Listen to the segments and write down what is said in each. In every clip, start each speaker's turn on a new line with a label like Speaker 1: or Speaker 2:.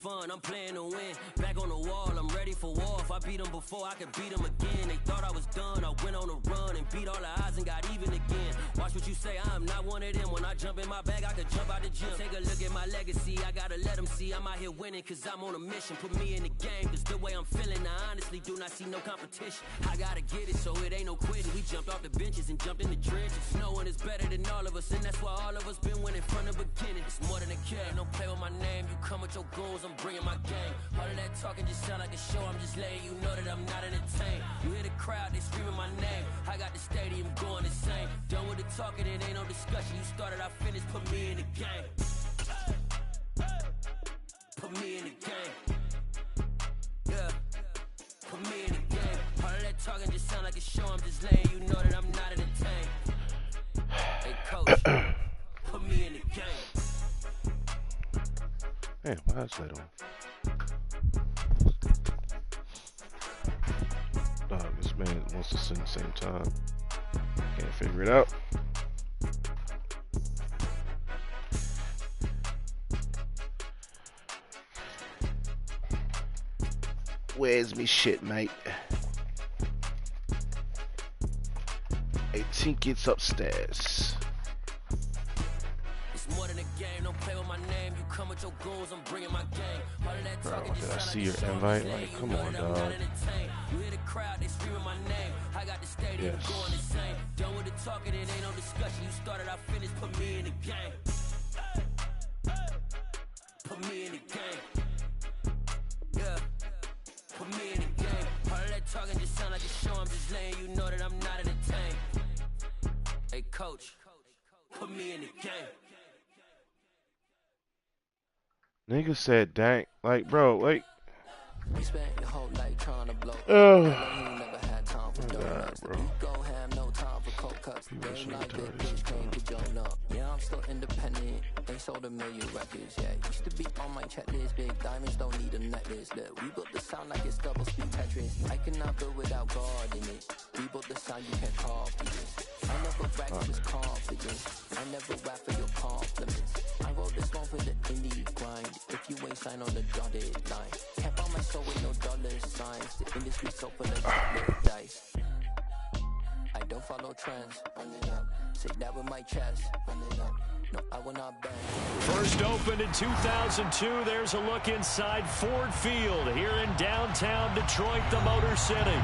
Speaker 1: Fun, I'm playing to win. Back on the wall, I'm ready for war. If I beat them before, I could beat them again. They thought I was done, I went on a run and beat all the odds and got even again. Watch what you say, I'm not one of them. When I jump in my bag, I could jump out the gym. Take a look at my legacy, I gotta let them see I'm out here winning, cause I'm on a mission. Put me in the game, cause the way I'm feeling, I honestly do not see no competition. I gotta get it, so it ain't no quitting. We jumped off the benches and jumped in the trenches. No one is better than all of us, and that's why all of us been winning from the beginning. It's more than a care, don't play with my name. You come with your goons, I'm bringing my game. All of that talking just sound like a show. I'm just letting you know that I'm not entertained. You hear the crowd, they screaming my name. I got the stadium going insane. Done with the talking, it ain't no discussion. You started, I finished, put me in the game. Put me in the game. Yeah. Put me in the game. All of that talking just sound like a show. I'm just letting you know that I'm not entertained. Hey coach, put me in the game.
Speaker 2: Hey, why is that on? This man wants to sing the same time. Can't figure it out. Where's me shit, mate? 18 gets upstairs.
Speaker 1: More than a game, don't play with my name. You come with your goons, I'm bringing my game. All of that
Speaker 2: Bro,
Speaker 1: talking
Speaker 2: did I
Speaker 1: just
Speaker 2: see your invite? Like, come on, dog.
Speaker 1: You hear the crowd, they screaming my name. I got the stadium going insane. Done with the talking, it ain't no discussion. You started, I finished, put me in the game. Put me in the game. Yeah. Put me in the game. All of that talking just sound like a show. I'm just letting you know that I'm not entertained. Hey coach, put me in the game.
Speaker 2: Nigga said, dang, like, bro, like.
Speaker 3: You spent your whole life trying to blow.
Speaker 2: Oh,
Speaker 3: you never had time for donuts.
Speaker 2: bro.
Speaker 3: You go have no time for cold cuts. Game like that bitch came to join up. Yeah, I'm still independent. They sold 1 million records. Yeah, used to be on my checklist. Big diamonds don't need a necklace. Look, we built the sound like it's double speed Tetris. I cannot build without God in it. We built the sound you can't copy this. I never rap just confidence. I never rap for your compliments. I wrote this one for the indie grind. If you ain't signed on the dotted line, can't buy my soul with no dollar signs. The industry so full of chocolate dice. I don't follow trends. Say that with my chest. No, I will not bend.
Speaker 4: First opened in 2002. There's a look inside Ford Field here in downtown Detroit, the Motor City.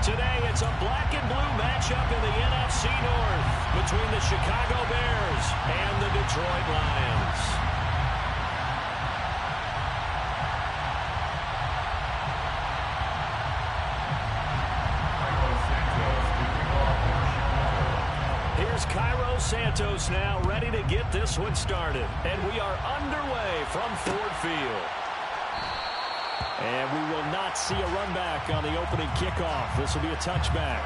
Speaker 4: Today, it's a black and blue matchup in the NFC North between the Chicago Bears and the Detroit Lions. Here's Cairo Santos now, ready to get this one started. And we are underway from Ford Field. And we will not see a run back on the opening kickoff. This will be a touchback.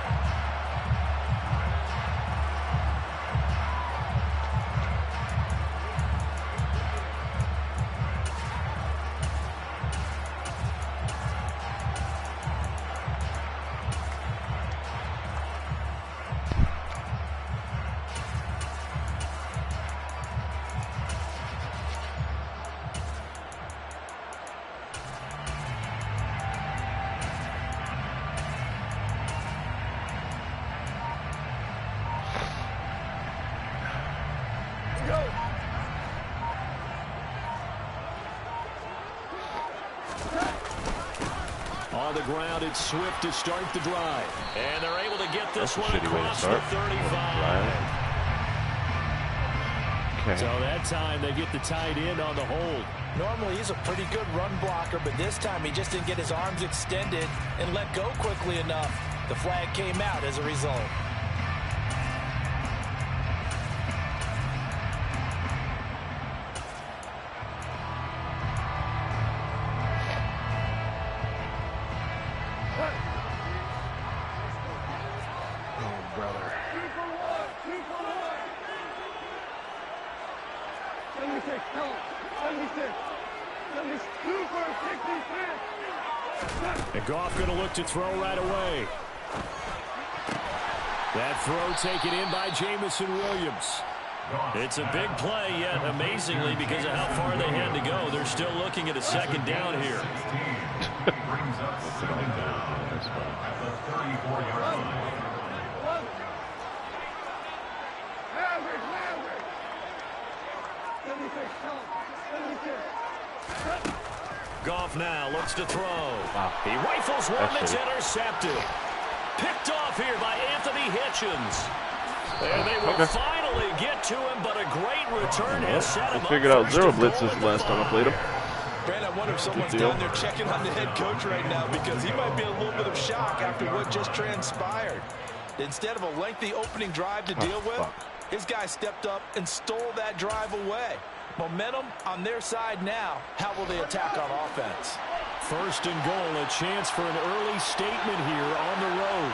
Speaker 4: On the ground, it's Swift to start the drive. And they're able to get this one across the 35.
Speaker 2: Okay.
Speaker 4: So that time they get the tight end on the hold.
Speaker 5: Normally he's a pretty good run blocker, but this time he just didn't get his arms extended and let go quickly enough. The flag came out as a result.
Speaker 4: And Goff going to look to throw right away. That throw taken in by Jamison Williams. It's a big play, yet amazingly, because of how far they had to go, they're still looking at a second down here. Goff now looks to throw.
Speaker 2: Wow.
Speaker 4: He rifles one that's intercepted. Picked off here by Anthony Hitchens. And they will finally get to him, but a great return has set him up.
Speaker 2: I figured out zero blitzes last time I played him.
Speaker 5: Brand, I wonder if someone's down there checking on the head coach right now, because he might be in a little bit of shock after what just transpired. Instead of a lengthy opening drive to deal with, his guy stepped up and stole that drive away. Momentum on their side now. How will they attack on offense?
Speaker 4: First and goal, a chance for an early statement here on the road.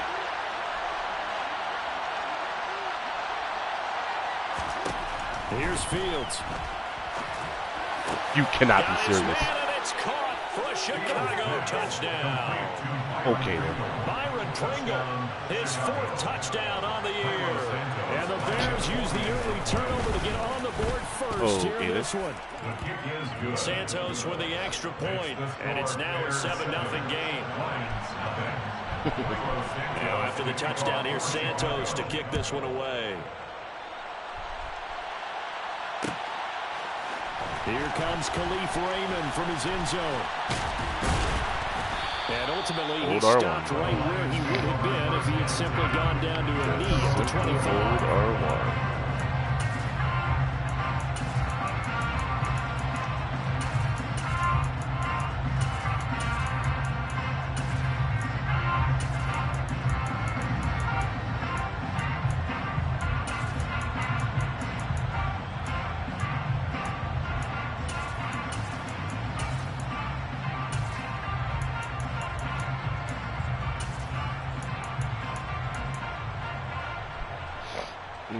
Speaker 4: Here's Fields.
Speaker 2: You cannot be serious.
Speaker 4: And it's caught for a Chicago touchdown.
Speaker 2: Okay, then.
Speaker 4: Byron Pringle, his 4th touchdown on the year. And the Bears use the early turnover to get on the board first here in this one. Santos with the extra point, and it's now a 7-0 game. Now after the touchdown, here's Santos to kick this one away. Here comes Khalif Raymond from his end zone. And ultimately, he stopped right where he would have been if he had simply gone down to a knee at the 25.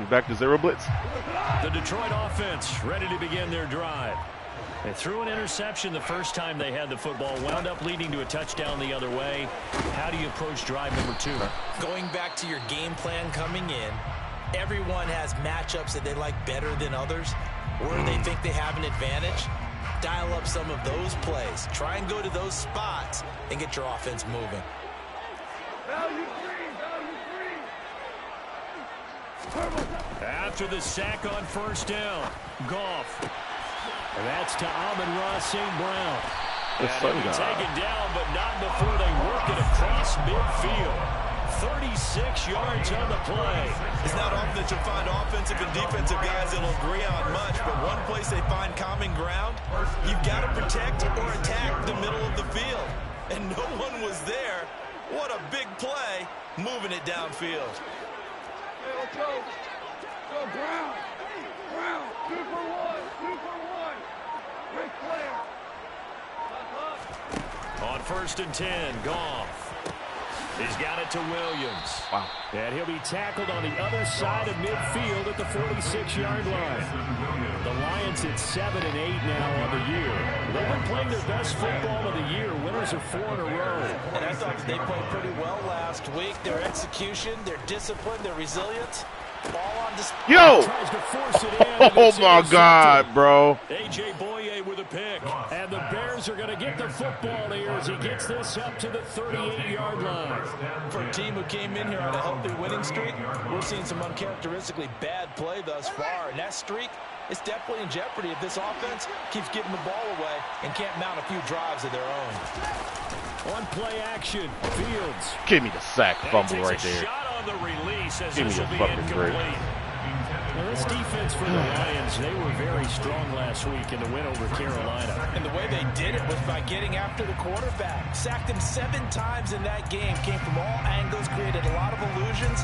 Speaker 2: Back to zero blitz.
Speaker 4: The Detroit offense ready to begin their drive. They threw an interception the first time they had the football, wound up leading to a touchdown the other way. How do you approach drive number 2?
Speaker 5: Going back to your game plan coming in, everyone has matchups that they like better than others, where they think they have an advantage. Dial up some of those plays. Try and go to those spots and get your offense moving.
Speaker 4: After the sack on first down, Goff. And that's to Amon-Ra St. Brown. And he'll be taken down, but not before they work it across midfield. 36 yards on the play.
Speaker 5: It's not often that you'll find offensive and defensive guys that will agree on much, but one place they find common ground, you've got to protect or attack the middle of the field. And no one was there. What a big play, moving it downfield.
Speaker 6: Hey, let's go. Go, Brown. Brown. 2 for 1. 2 for 1. Ric Flair.
Speaker 4: On first and 10, Goff. He's got it to Williams.
Speaker 2: Wow.
Speaker 4: And he'll be tackled on the other side of midfield at the 46-yard line. The Lions at 7-8 now on the year. They've been playing their best football of the year. Winners of 4 in a row.
Speaker 5: And I thought they played pretty well last week. Their execution, their discipline, their resilience, all on display.
Speaker 2: Yo!
Speaker 4: Tries to force it in.
Speaker 2: Oh my God, bro.
Speaker 4: A.J. Boye with a pick. And the Bears are going to get the football here as he gets this up to the 38-yard line.
Speaker 5: For a team who came in here on a healthy winning streak, we're seeing some uncharacteristically bad play thus far. And that streak is definitely in jeopardy if this offense keeps getting the ball away and can't mount a few drives of their own.
Speaker 4: On play action, Fields.
Speaker 2: Give me the sack fumble right there.
Speaker 4: Shot on the release as
Speaker 2: Give me
Speaker 4: this
Speaker 2: the
Speaker 4: will be
Speaker 2: fucking break.
Speaker 4: incomplete. Now, this defense for the Lions, they were very strong last week in the win over Carolina.
Speaker 5: And the way they did it was by getting after the quarterback. Sacked him 7 times in that game. Came from all angles, created a lot of illusions,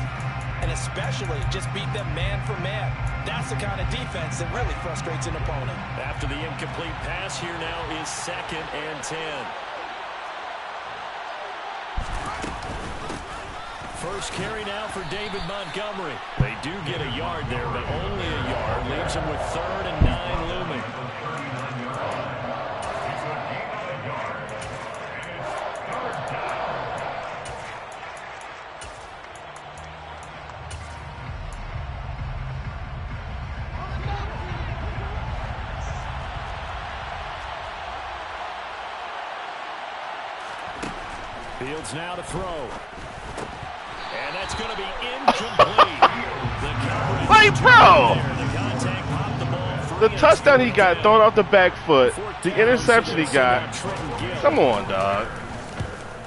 Speaker 5: and especially just beat them man for man. That's the kind of defense that really frustrates an opponent.
Speaker 4: After the incomplete pass, here now is 2nd and 10. First carry now for David Montgomery. They do get a yard there, but only a yard. Leaves them with 3rd and 9 looming. Fields now to throw. And that's going to be incomplete.
Speaker 2: Like, bro! The touchdown he got thrown off the back foot. The interception he got. Come on, dog.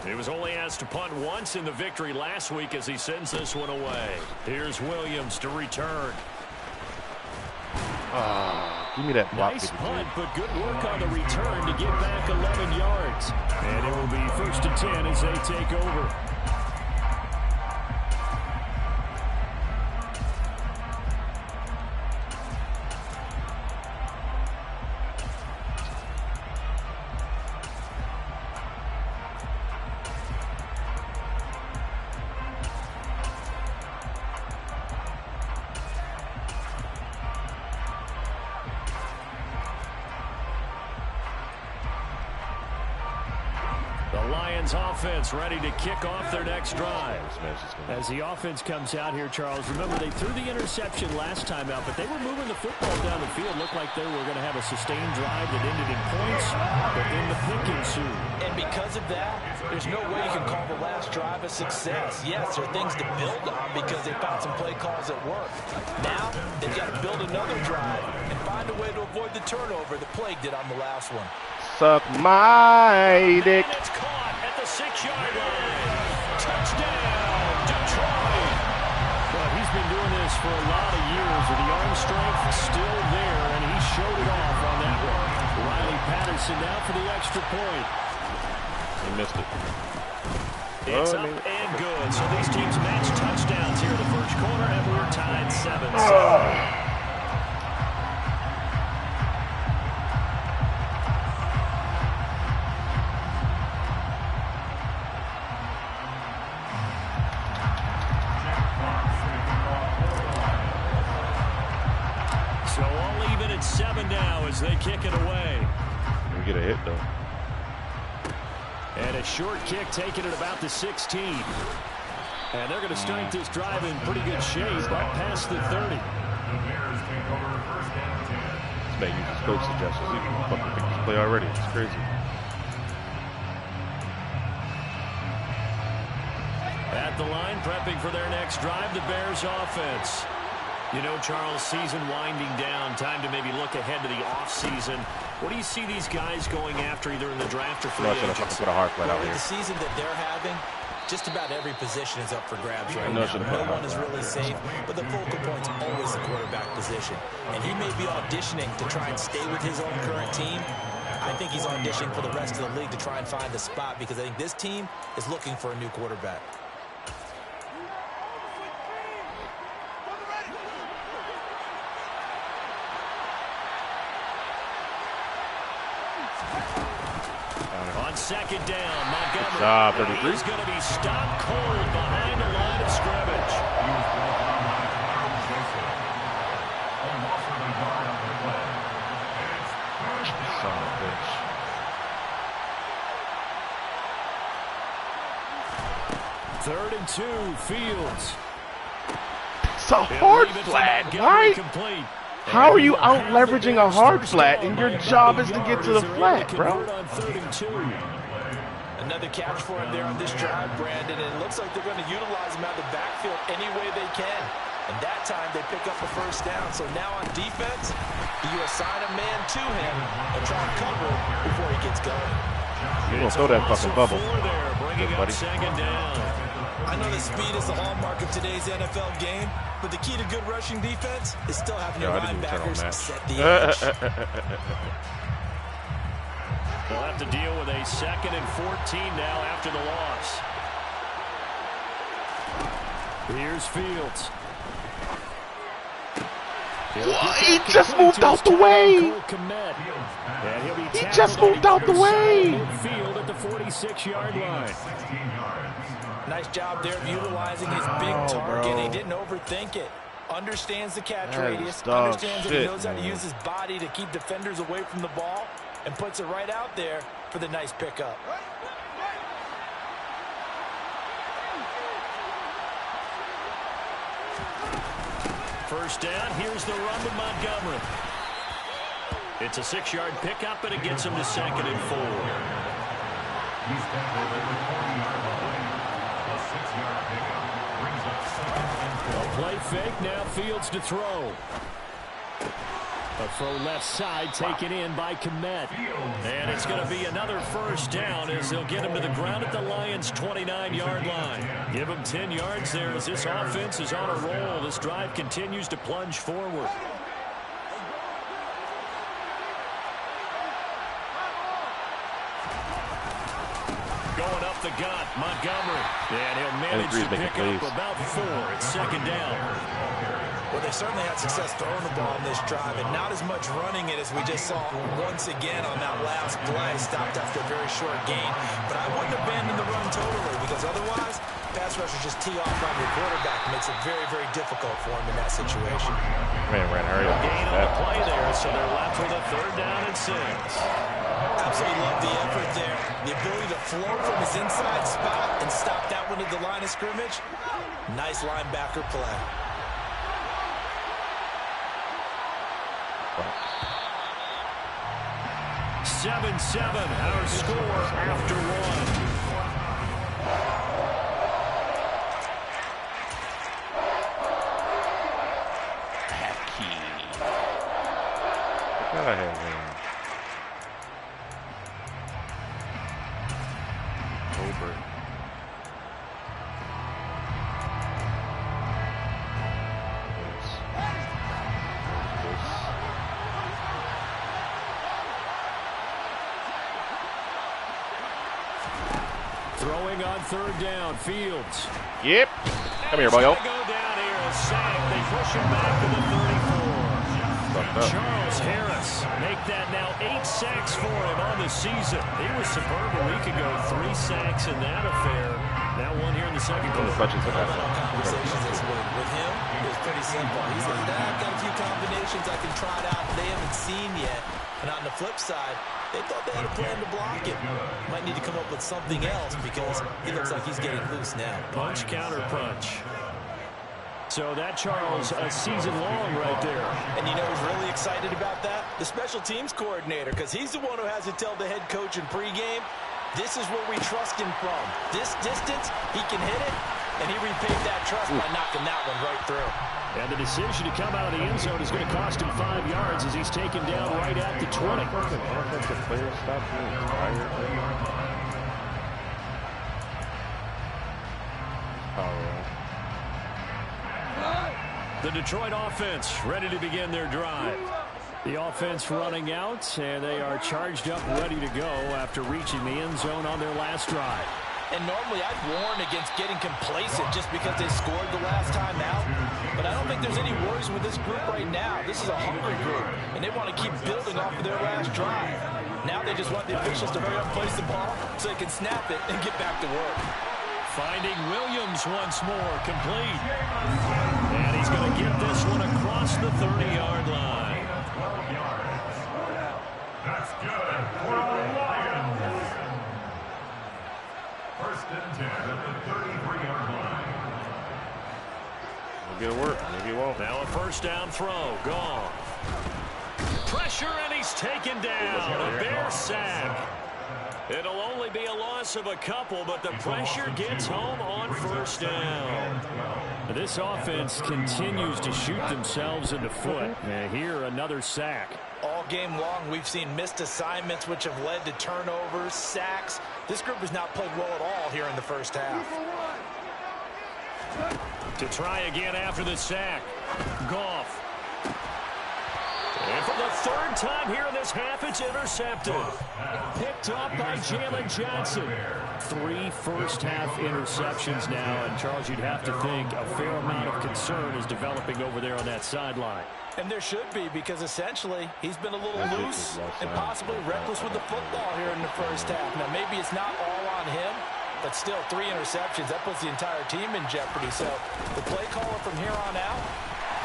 Speaker 4: He was only asked to punt once in the victory last week as he sends this one away. Here's Williams to return.
Speaker 2: Give me that block.
Speaker 4: Nice punt, but good work on the return to get back 11 yards. And it will be 1st and 10 as they take over. Offense ready to kick off their next drive. As the offense comes out here, Charles, remember they threw the interception last time out, but they were moving the football down the field. Looked like they were going to have a sustained drive that ended in points, but then the pick ensued.
Speaker 5: And because of that, there's no way you can call the last drive a success. Yes, there are things to build on because they found some play calls that work. Now, they've got to build another drive and find a way to avoid the turnover the Plague did on the last one.
Speaker 2: Suck my dick.
Speaker 4: It's caught at the 6-yard line. Touchdown, Detroit. Well, he's been doing this for a lot of years, with the arm strength still there, and he showed it off on that one. Riley Patterson now for the extra point.
Speaker 2: He missed it.
Speaker 4: It's up and good. So these teams match touchdowns here in the first quarter, and we're tied 7-7. It's 7 now as they kick it away.
Speaker 2: We get a hit, though.
Speaker 4: And a short kick taken at about the 16. And they're going to start this drive in pretty good shape up past the 30.
Speaker 2: This man uses coach suggestions. He can fucking pick this play already. It's crazy.
Speaker 4: At the line, prepping for their next drive, the Bears offense. You know, Charles, season winding down, time to maybe look ahead to the offseason. What do you see these guys going after, either in the draft or free agency?
Speaker 2: Put a hard flat out
Speaker 5: with
Speaker 2: here.
Speaker 5: The season that they're having, just about every position is up for grabs right now. No one is really safe, but the focal point's always the quarterback position. And he may be auditioning to try and stay with his own current team. I think he's auditioning for the rest of the league to try and find a spot, because I think this team is looking for a new quarterback.
Speaker 4: On second down, Montgomery. He's going to be stopped cold behind the line of scrimmage.
Speaker 2: Son of a bitch.
Speaker 4: Third and 2, Fields.
Speaker 2: It's a hard flat, right?
Speaker 4: Complete.
Speaker 2: How are you out leveraging a hard flat and your job is to get to the flat, bro?
Speaker 5: Another catch for him there on this drive, Brandon, and it looks like they're going to utilize him out of the backfield any way they can. And that time they pick up a first down. So now on defense, you assign a man to him and try and cover before he gets going.
Speaker 2: You're going to throw that fucking bubble.
Speaker 4: Bringing up second down.
Speaker 5: I know that speed is the hallmark of today's NFL game, but the key to good rushing defense is still having your linebackers set the edge.
Speaker 4: They'll have to deal with a 2nd and 14 now after the loss. Here's Fields.
Speaker 2: He just moved out the way. He just moved out the way.
Speaker 4: Midfield at the 46-yard line.
Speaker 5: Nice job there of utilizing his big target. He didn't overthink it. Understands the catch radius. Understands that he knows how to use his body to keep defenders away from the ball, and puts it right out there for the nice pickup.
Speaker 4: First down, here's the run with Montgomery. It's a 6-yard pickup, and it gets him to 2nd and 4. A play fake, now Fields to throw. A throw left side taken in by Kmet. And it's going to be another first down as they'll get him to the ground at the Lions' 29-yard line. Give him 10 yards there as this offense is on a roll. This drive continues to plunge forward. Going up the gut, Montgomery. And he'll manage to pick up about 4. It's second down.
Speaker 5: Well, they certainly had success throwing the ball in this drive, and not as much running it as we just saw once again on that last play. Stopped after a very short gain. But I wouldn't abandon the run totally, because otherwise, pass rushers just tee off on your quarterback. It makes it very, very difficult for him in that situation.
Speaker 2: Man, hurry up.
Speaker 4: Gain on the play there, so they're left with a third down and 6.
Speaker 5: Absolutely love the effort there. The ability to flow from his inside spot and stop that one at the line of scrimmage. Nice linebacker play.
Speaker 4: 7-7, our score after 1.
Speaker 2: What I have here? Over.
Speaker 4: Throwing on third down, Fields.
Speaker 2: Yep. Come here, boyo.
Speaker 4: Go down here, a sack. They push him back to the 34. Charles Harris make that now 8 sacks for him on the season. He was superb a week ago. 3 sacks in that affair. Now 1 here in the second quarter.
Speaker 5: Conversations this week. With him, it was pretty simple. He said, I've got a few combinations I can try it out they haven't seen yet. And on the flip side, they thought they had a plan to block it. Might need to come up with something else because he looks like he's getting loose now.
Speaker 4: Punch, counter punch. So that, Charles, a season long right there.
Speaker 5: And you know who's really excited about that? The special teams coordinator, because he's the one who has to tell the head coach in pregame, this is where we trust him from. This distance, he can hit it, and he repaid that trust by knocking that one right through.
Speaker 4: And the decision to come out of the end zone is going to cost him 5 yards as he's taken down right at the 20.
Speaker 2: Offensive players stop being tired.
Speaker 4: The Detroit offense ready to begin their drive. The offense running out, and they are charged up, ready to go after reaching the end zone on their last drive.
Speaker 5: And normally I'd warn against getting complacent just because they scored the last time out. But I don't think there's any worries with this group right now. This is a hungry group, and they want to keep building off of their last drive. Now they just want the officials to hurry up and place the ball so they can snap it and get back to work.
Speaker 4: Finding Williams once more, complete. And he's going to get this one across the 30-yard line.
Speaker 7: 12 yards. That's good for the Lions. First and 10 at the 33-yard line.
Speaker 2: Maybe it'll work. Maybe it won't.
Speaker 4: Now a first down throw. Gone. Pressure, and he's taken down. A Bear sack. It'll only be a loss of a couple, but the pressure gets home on first down. This offense continues to shoot themselves in the foot. And here, another sack.
Speaker 5: All game long, we've seen missed assignments, which have led to turnovers, sacks. This group has not played well at all here in the first half.
Speaker 4: To try again after the sack. Goff. And for the third time here in this half, it's intercepted. Picked up by Jalen Johnson. 3 first-half interceptions now. And, Charles, you'd have to think a fair amount of concern is developing over there on that sideline.
Speaker 5: And there should be, because essentially he's been a little loose and possibly reckless with the football here in the first half. Now, maybe it's not all on him, but still 3 interceptions. That puts the entire team in jeopardy. So the play caller from here on out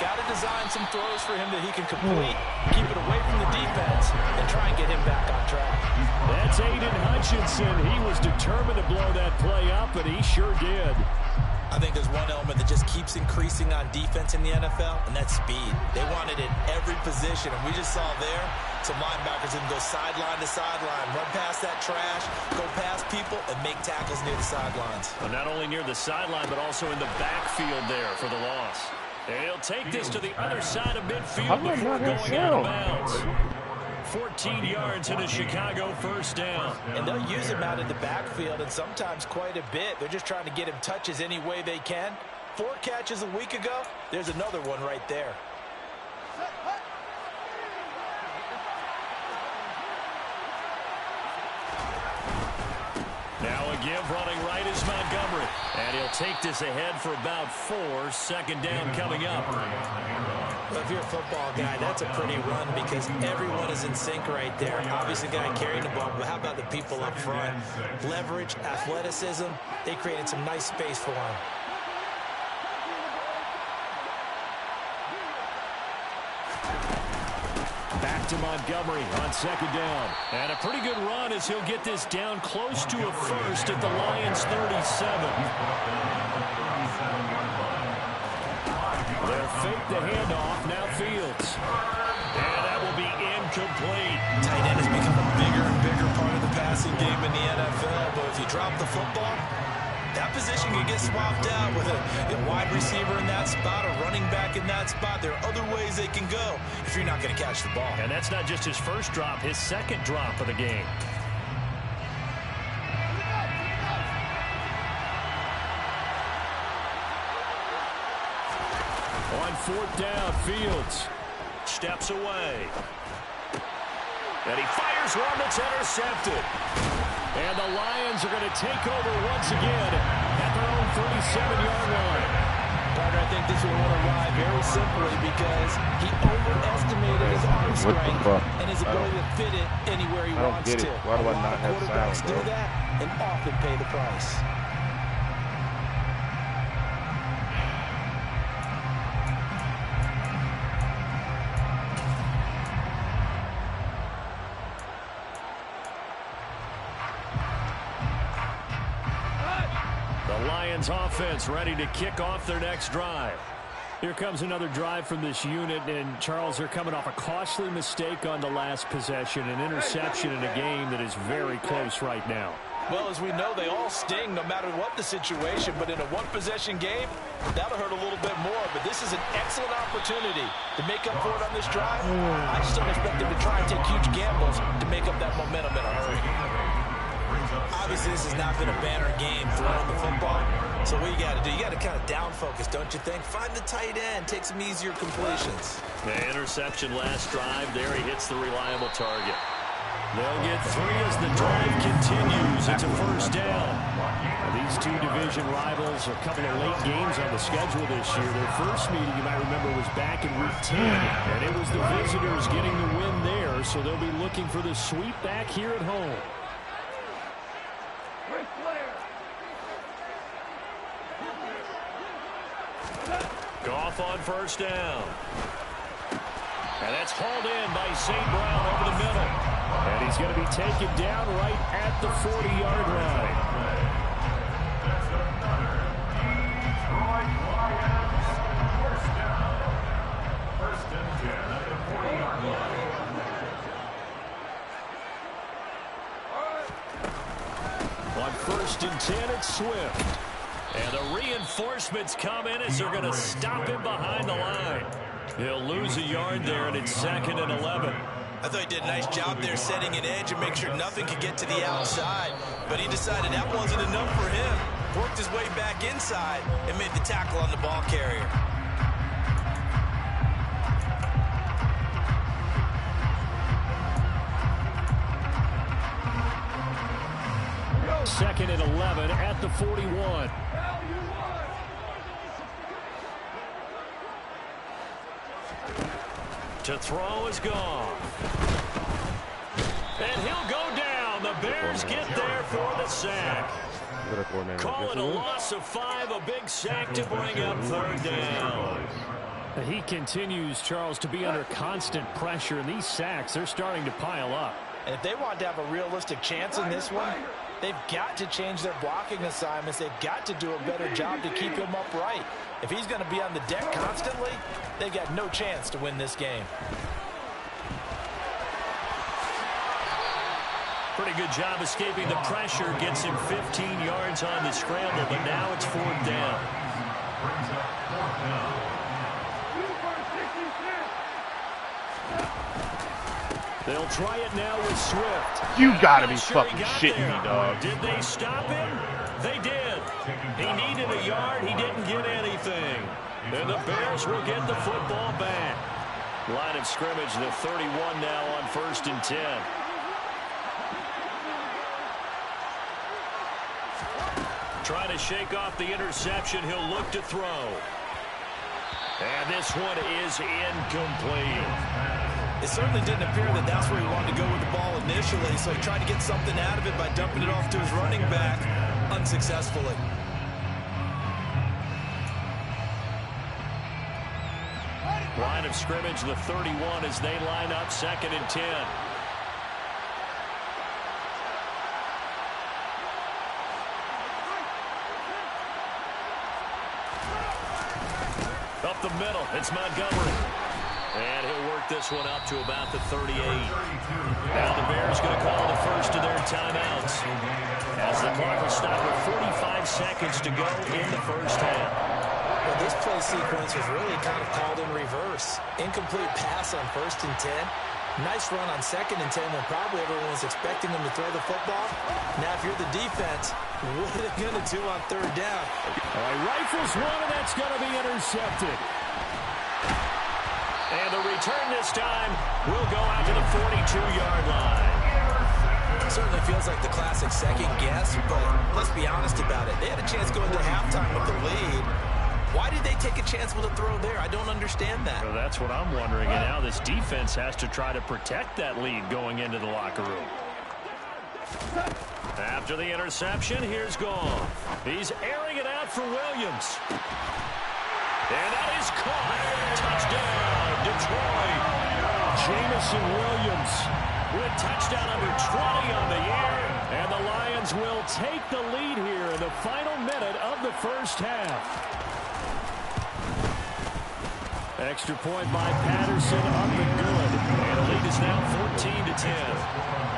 Speaker 5: got to design some throws for him that he can complete, keep it away from the defense, and try and get him back on track.
Speaker 4: That's Aiden Hutchinson. He was determined to blow that play up, and he sure did.
Speaker 5: I think there's one element that just keeps increasing on defense in the NFL, and that's speed. They want it in every position, and we just saw there some linebackers that can go sideline to sideline, run past that trash, go past people people and make tackles near the sidelines.
Speaker 4: Well, not only near the sideline, but also in the backfield there for the loss. And he'll take this to the other side of midfield before going out of bounds. 14 yards in a Chicago first down.
Speaker 5: And they'll use him out in the backfield, and sometimes quite a bit. They're just trying to get him touches any way they can. 4 catches a week ago. There's another one right there.
Speaker 4: Now a give running right is Montgomery. And he'll take this ahead for about 4. Second down coming up.
Speaker 5: Well, if you're a football guy, that's a pretty run because everyone is in sync right there. Obviously, the guy carrying the ball, but how about the people up front? Leverage, athleticism, they created some nice space for him.
Speaker 4: Back to Montgomery on second down. And a pretty good run as he'll get this down close to a first at the Lions' 37. They'll fake the handoff. Now Fields. And that will be incomplete.
Speaker 5: Tight end has become a bigger and bigger part of the passing game in the NFL. But if you drop the football, that position can get swapped out with a wide receiver in that spot, a running back in that spot. There are other ways they can go if you're not going to catch the ball.
Speaker 4: And that's not just his first drop, his second drop of the game. On fourth down, Fields steps away. And he fires one that's intercepted. And the Lions are going to take over once again at their own 37-yard line.
Speaker 5: Partner, I think this will want to ride very simply because he overestimated his arm strength and his ability to fit it anywhere he wants to.
Speaker 2: Why do I not have
Speaker 5: quarterbacks
Speaker 2: sound,
Speaker 5: do
Speaker 2: bro?
Speaker 5: that and often pay the price.
Speaker 4: Offense ready to kick off their next drive. Here comes another drive from this unit, and Charles, they're coming off a costly mistake on the last possession, an interception in a game that is very close right now.
Speaker 5: Well, as we know, they all sting no matter what the situation, but in a one-possession game, that'll hurt a little bit more. But this is an excellent opportunity to make up for it on this drive. I just don't expect them to try and take huge gambles to make up that momentum in a hurry. Obviously, this has not been a banner game throwing the football. So what you got to do, you got to kind of down focus, don't you think? Find the tight end, take some easier completions.
Speaker 4: The interception last drive, there he hits the reliable target. They'll get 3 as the drive continues. It's a first down. Now, these two division rivals, a couple of late games on the schedule this year. Their first meeting, you might remember, was back in week 10, and it was the visitors getting the win there, so they'll be looking for the sweep back here at home. Goff on first down. And that's hauled in by St. Brown over the middle. And he's going to be taken down right at the 40-yard line.
Speaker 7: First and 10 at the 40-yard line.
Speaker 4: On first and 10, it's Swift. And the reinforcements come in as they're going to stop him behind the line. He'll lose a yard there, and it's 2nd and 11.
Speaker 5: I thought he did a nice job there setting an edge and make sure nothing could get to the outside. But he decided that wasn't enough for him. Worked his way back inside and made the tackle on the ball carrier.
Speaker 4: Second and 11 at the 41. To throw is gone. And he'll go down. The Bears get there for the sack. Call it a loss of 5, a big sack to bring up 3rd down. He continues, Charles, to be under constant pressure, and these sacks, they're starting to pile up.
Speaker 5: And if they want to have a realistic chance in this one, they've got to change their blocking assignments. They've got to do a better job to keep him upright. If he's going to be on the deck constantly, they've got no chance to win this game.
Speaker 4: Pretty good job escaping the pressure. Gets him 15 yards on the scramble, but now it's 4th down. They'll try it now with Swift.
Speaker 2: You gotta be fucking shitting me, dog.
Speaker 4: Did they stop him? They did. He needed a yard. He didn't get anything. And the Bears will get the football back. Line of scrimmage, the 31 now on 1st and 10. Trying to shake off the interception. He'll look to throw. And this one is incomplete.
Speaker 5: It certainly didn't appear that that's where he wanted to go with the ball initially, so he tried to get something out of it by dumping it off to his running back unsuccessfully.
Speaker 4: Line of scrimmage, the 31 as they line up 2nd and 10. Up the middle, it's Montgomery. And he'll work this one up to about the 38. Now the Bears going to call the first of their timeouts as the clock will stop with 45 seconds to go in the first half.
Speaker 5: Well, this play sequence was really kind of called in reverse. Incomplete pass on 1st and 10. Nice run on 2nd and 10 when probably everyone was expecting him to throw the football. Now, if you're the defense, what are they going to do on 3rd down?
Speaker 4: All right, rifles one, and that's going to be intercepted. And the return this time will go out to the 42-yard line.
Speaker 5: Certainly feels like the classic second guess, but let's be honest about it. They had a chance going to halftime with the lead. Why did they take a chance with a throw there? I don't understand that.
Speaker 4: Well, that's what I'm wondering. And now this defense has to try to protect that lead going into the locker room. After the interception, here's Goff. He's airing it out for Williams. And that is caught. Touchdown, Detroit. Jameson Williams with touchdown number 20 on the year. And the Lions will take the lead here in the final minute of the first half. Extra point by Patterson up and good. And the lead is now 14-10.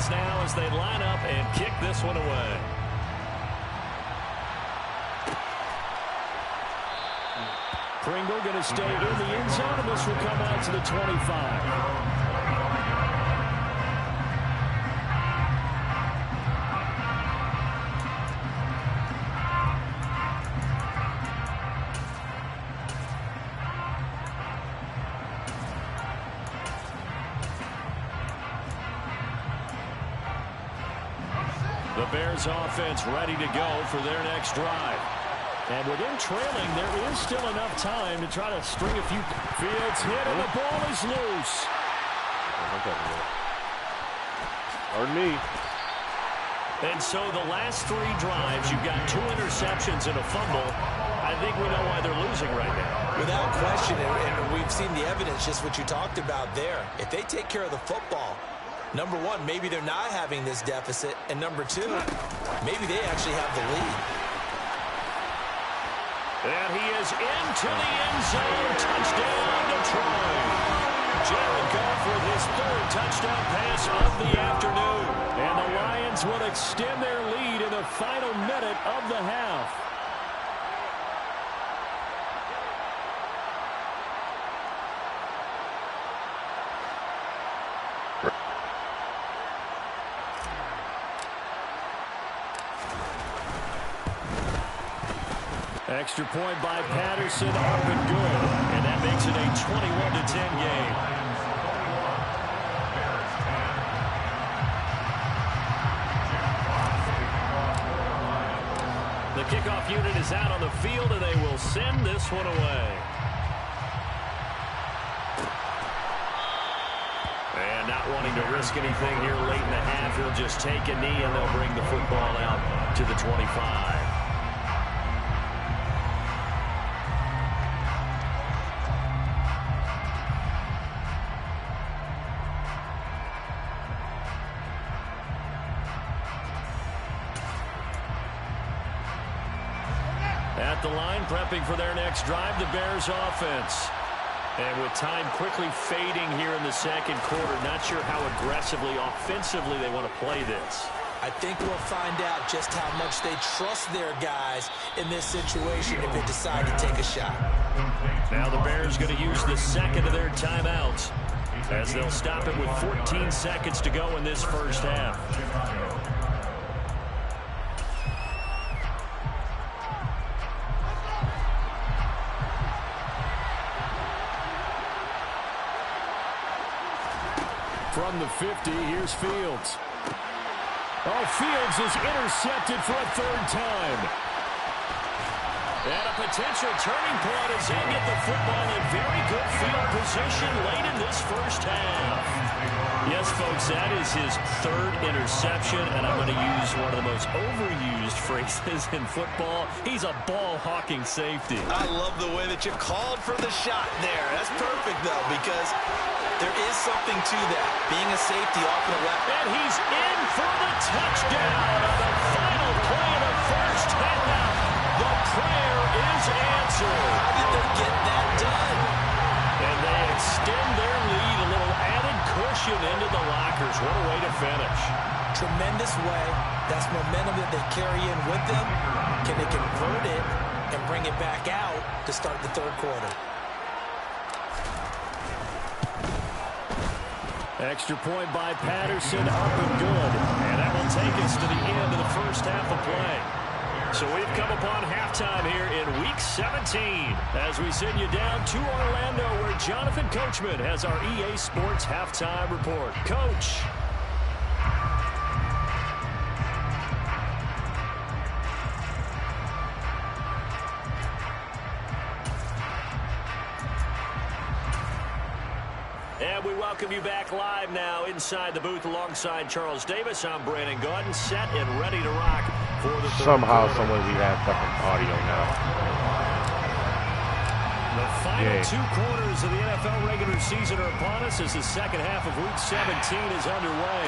Speaker 4: Now as they line up and kick this one away. Pringle going to stay in the end zone, and this will come out to the 25. The Bears offense ready to go for their next drive. And with them trailing, there is still enough time to try to string a few. Fields hit and the ball is loose.
Speaker 2: Pardon me.
Speaker 4: And so the last 3 drives, you've got 2 interceptions and a fumble. I think we know why they're losing right now.
Speaker 5: Without question, and we've seen the evidence, just what you talked about there. If they take care of the football, number 1, maybe they're not having this deficit. And number 2, maybe they actually have the lead.
Speaker 4: And he is into the end zone. Touchdown, Detroit. Jared Goff with his 3rd touchdown pass of the afternoon. And the Lions will extend their lead in the final minute of the half. Extra point by Patterson, up and good. And that makes it a 21-10 game. The kickoff unit is out on the field, and they will send this one away. And not wanting to risk anything here late in the half, he'll just take a knee, and they'll bring the football out to the 25. at the line, prepping for their next drive, the Bears offense. And with time quickly fading here in the second quarter, not sure how aggressively, offensively they want to play this.
Speaker 5: I think we'll find out just how much they trust their guys in this situation if they decide to take a shot.
Speaker 4: Now the Bears going to use the second of their timeouts as they'll stop it with 14 seconds to go in this first half. From the 50, here's Fields. Oh, Fields is intercepted for a third time. And a potential turning point as they get the football in very good field position late in this first half. Yes, folks, that is his third interception, and I'm going to use one of the most overused phrases in football. He's a ball-hawking safety.
Speaker 5: I love the way that you called for the shot there. That's perfect, though, because there is something to that. Being a safety often a weapon.
Speaker 4: And he's in for the touchdown on the final play of the first half. The prayer is answered.
Speaker 5: How did they get that done?
Speaker 4: And they extend their lead, a little added cushion into the lockers. What a way to finish.
Speaker 5: Tremendous way. That's momentum that they carry in with them. Can they convert it and bring it back out to start the third quarter?
Speaker 4: Extra point by Patterson, up and good. And that will take us to the end of the first half of play. So we've come upon halftime here in Week 17 as we send you down to Orlando where Jonathan Coachman has our EA Sports Halftime Report. Coach. And we welcome you back live now inside the booth alongside Charles Davis. I'm Brandon Gaudin, set and ready to rock for the third
Speaker 2: Somehow,
Speaker 4: quarter.
Speaker 2: somewhere we have fucking audio now.
Speaker 4: The final two quarters of the NFL regular season are upon us as the second half of Week 17 is underway.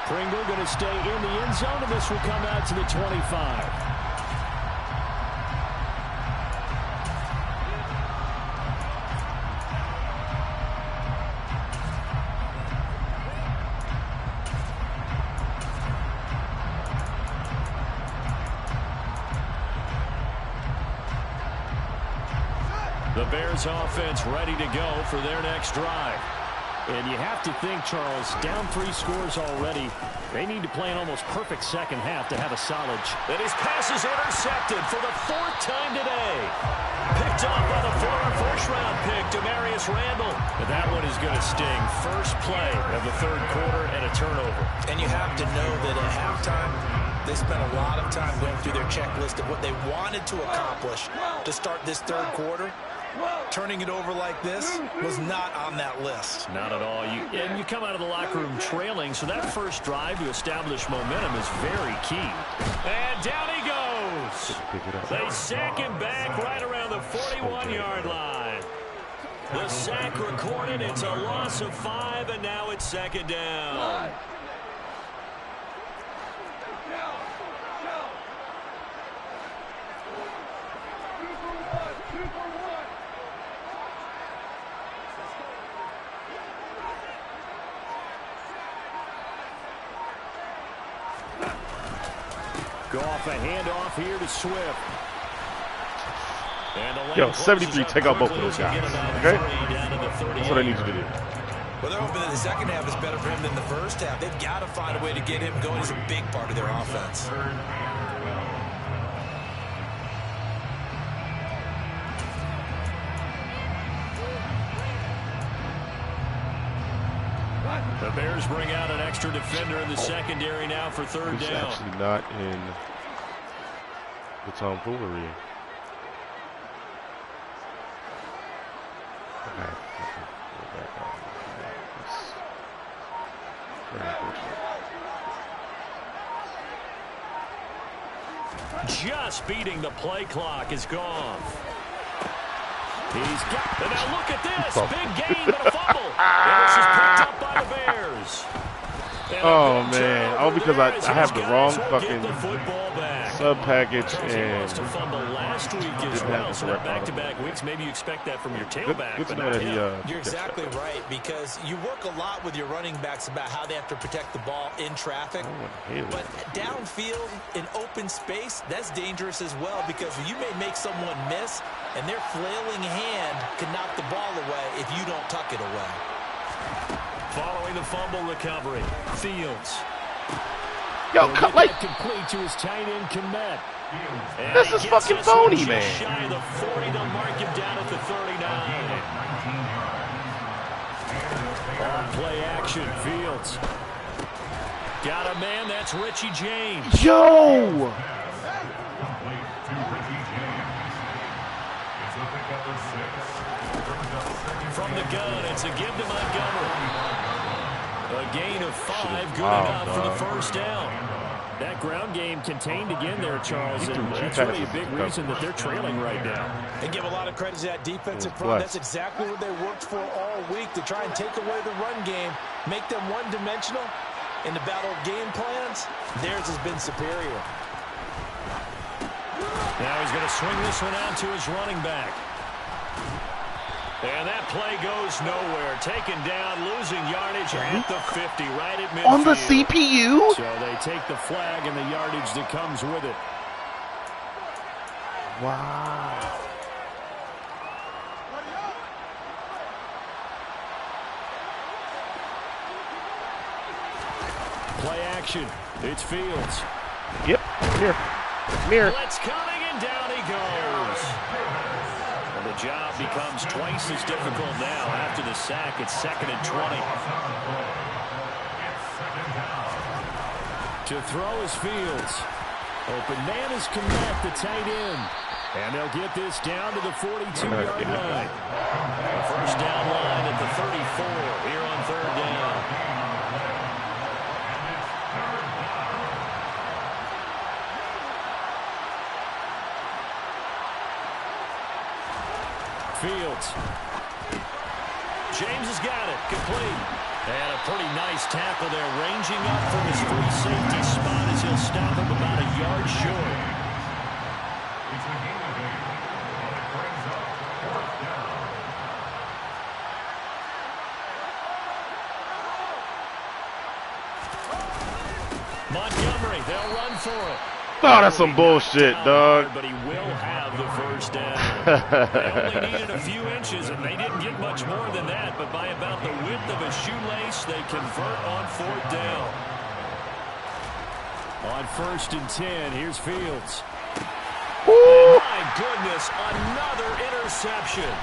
Speaker 4: Pringle going to stay in the end zone, and this will come out to the 25. The Bears offense ready to go for their next drive. And you have to think, Charles, down 3 scores already. They need to play an almost perfect second half to have a solid. And his pass is intercepted for the 4th time today. Picked off by the former first-round pick, Demarius Randall. And that one is going to sting. First play of the third quarter and a turnover.
Speaker 5: And you have to know that at halftime, they spent a lot of time going through their checklist of what they wanted to accomplish to start this third quarter. Turning it over like this was not on that list.
Speaker 4: Not at all. And you come out of the locker room trailing, so that first drive to establish momentum is very key. And down he goes. They sack him back right around the 41-yard line. The sack recorded. It's a loss of 5, and now it's second down. Goff a handoff here to Swift.
Speaker 2: Yo, 73, take out both of those guys. Okay? That's what I need you to do.
Speaker 5: Well, they're hoping that the second half is better for him than the first half. They've got to find a way to get him going. He's a big part of their offense.
Speaker 4: The Bears bring out an extra defender in the secondary now for third
Speaker 2: He's
Speaker 4: down.
Speaker 2: actually not in the tomfoolery. Okay.
Speaker 4: Just beating the play clock is gone. He's got, and now look at this, big gain but a fumble. And this is picked up by the Bears.
Speaker 2: Oh, man. All because I have the wrong fucking sub package and
Speaker 4: last week as well. So back-to-back weeks, maybe you expect that from your tailback.
Speaker 2: Good to know that
Speaker 5: you're exactly right, because you work a lot with your running backs about how they have to protect the ball in traffic. But downfield in open space, that's dangerous as well, because you may make someone miss, and their flailing hand can knock the ball away if you don't tuck it away.
Speaker 4: Following the fumble recovery, Fields.
Speaker 2: Yo, cut like
Speaker 4: complete to his tight end Kmet.
Speaker 2: This is fucking phony, man.
Speaker 4: Shy of the 40, they'll mark him down at the 39. On play action, Fields. Got a man, that's Richie James.
Speaker 2: Yo!
Speaker 4: From the gun, it's a give to Montgomery. A gain of 5, good enough for the first down. That ground game contained again there, Charles, and that's really a big reason that they're trailing right now.
Speaker 5: They give a lot of credit to that defensive front. That's exactly what they worked for all week, to try and take away the run game, make them one-dimensional. In the battle of game plans, theirs has been superior.
Speaker 4: Now he's going to swing this one out to his running back. And that play goes nowhere. Taken down, losing yardage at the 50, right at midfield.
Speaker 2: On the CPU?
Speaker 4: So they take the flag and the yardage that comes with it.
Speaker 2: Wow.
Speaker 4: Play action. It's Fields.
Speaker 2: Yep. Here.
Speaker 4: Blitz coming, and down he goes. The job becomes twice as difficult now after the sack. It's 2nd and 20. To throw is Fields. Open man is Kmet, the tight end. And they'll get this down to the 42-yard line. The first down line at the 34 here on 3rd down. Fields. James has got it. Complete. And a pretty nice tackle there, ranging up from his free safety spot as he'll stop him about a yard short. Montgomery, they'll run for it.
Speaker 2: Oh, that's some bullshit, dog.
Speaker 4: But he will have the first down. They only needed a few inches, and they didn't get much more than that. But by about the width of a shoelace, they convert on 4th down. On 1st and 10, here's Fields. My goodness, another interception.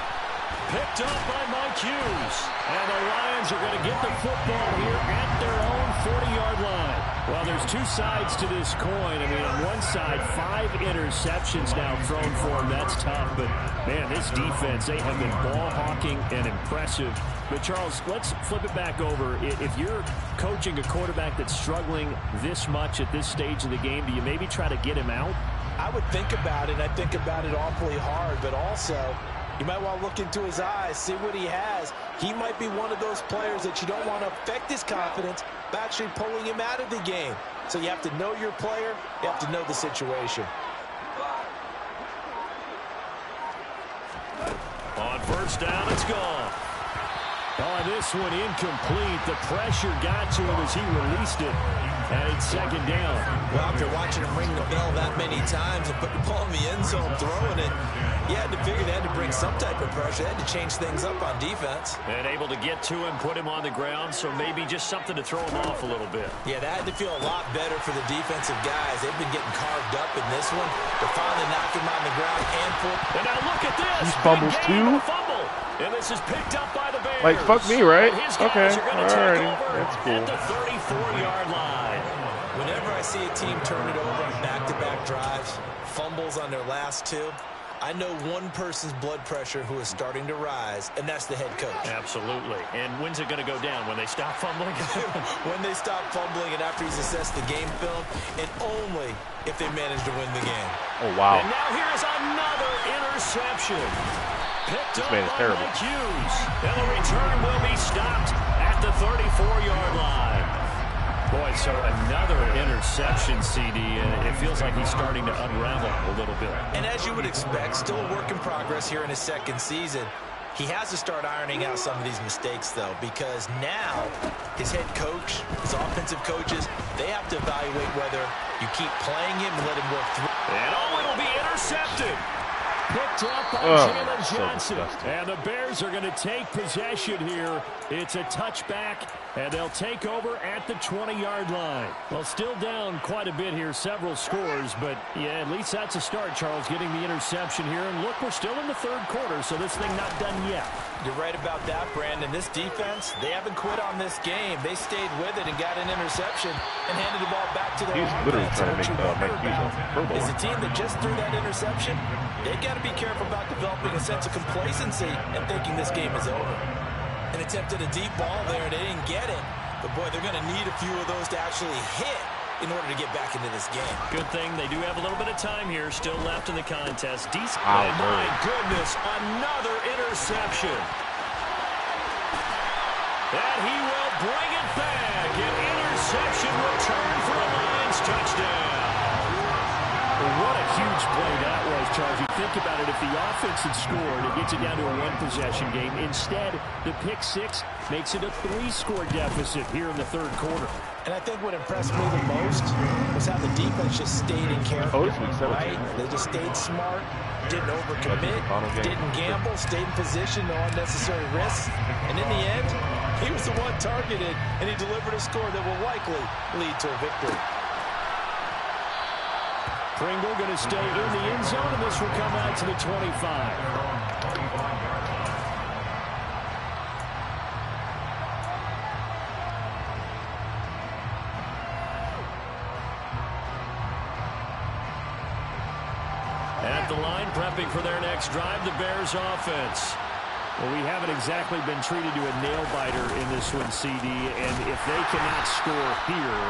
Speaker 4: Picked up by Mike Hughes. And the Lions are going to get the football here at their own 40-yard line. Well, there's two sides to this coin. I mean, on one side, 5 interceptions now thrown for them. That's tough. But, man, this defense, they have been ball hawking and impressive. But, Charles, let's flip it back over. If you're coaching a quarterback that's struggling this much at this stage of the game, do you maybe try to get him out?
Speaker 5: I would think about it. I think about it awfully hard. But also, you might want to look into his eyes, see what he has. He might be one of those players that you don't want to affect his confidence by actually pulling him out of the game. So you have to know your player. You have to know the situation.
Speaker 4: On 1st down, it's gone. On this one, incomplete. The pressure got to him as he released it. And it's 2nd down.
Speaker 5: Well, after watching him ring the bell that many times and put the ball in the end zone, throwing it, you had to figure they had to bring some type of pressure. They had to change things up on defense.
Speaker 4: And able to get to him, put him on the ground, so maybe just something to throw him off a little bit.
Speaker 5: Yeah, that had to feel a lot better for the defensive guys. They've been getting carved up in this one. To finally knock him on the ground and put.
Speaker 4: And now look at this.
Speaker 2: He fumbles too?
Speaker 4: Fumble. And this is picked up by the Bears.
Speaker 2: Like, fuck me, right? Okay,
Speaker 4: alrighty.
Speaker 2: That's cool.
Speaker 4: At the 34-yard line.
Speaker 5: Whenever I see a team turn it over on back-to-back drives, fumbles on their last 2, I know one person's blood pressure who is starting to rise, and that's the head coach.
Speaker 4: Absolutely. And when's it going to go down? When they stop fumbling?
Speaker 5: When they stop fumbling and after he's assessed the game film, and only if they manage to win the game.
Speaker 2: Oh, wow.
Speaker 4: And now here's another interception. Picked up by
Speaker 2: terrible.
Speaker 4: Mike Hughes. And the return will be stopped at the 34-yard line. Boy, so another interception, CD, and it feels like he's starting to unravel a little bit.
Speaker 5: And as you would expect, still a work in progress here in his second season. He has to start ironing out some of these mistakes, though, because now his head coach, his offensive coaches, they have to evaluate whether you keep playing him and let him work through.
Speaker 4: And it'll be intercepted. Picked up by Jalen Johnson. And the Bears are going to take possession here. It's a touchback, and they'll take over at the 20-yard line. Well, still down quite a bit here, several scores, but yeah, at least that's a start, Charles, getting the interception here. And look, we're still in the third quarter, so this thing not done yet.
Speaker 5: You're right about that, Brandon. This defense, they haven't quit on this game. They stayed with it and got an interception and handed the ball back to their
Speaker 2: offense. He's literally trying to make
Speaker 5: is a team that just threw that interception. They've got to be careful about developing a sense of complacency and thinking this game is over. An attempt at a deep ball there. They didn't get it. But, boy, they're going to need a few of those to actually hit in order to get back into this game.
Speaker 4: Good thing they do have a little bit of time here still left in the contest. Decent. Oh, my goodness, another interception. And he will bring it back. An interception return for a Lions touchdown. What a huge play that was, Charles. You think about it, if the offense had scored, it gets it down to a one-possession game. Instead, the pick six makes it a three-score deficit here in the third quarter.
Speaker 5: And I think what impressed me the most was how the defense just stayed in character, right? They just stayed smart, didn't overcommit, didn't gamble, stayed in position, no unnecessary risks. And in the end, he was the one targeted, and he delivered a score that will likely lead to a victory.
Speaker 4: Pringle going to stay in the end zone, and this will come out to the 25. At the line, prepping for their next drive, the Bears offense. Well, we haven't exactly been treated to a nail-biter in this one, CD, and if they cannot score here,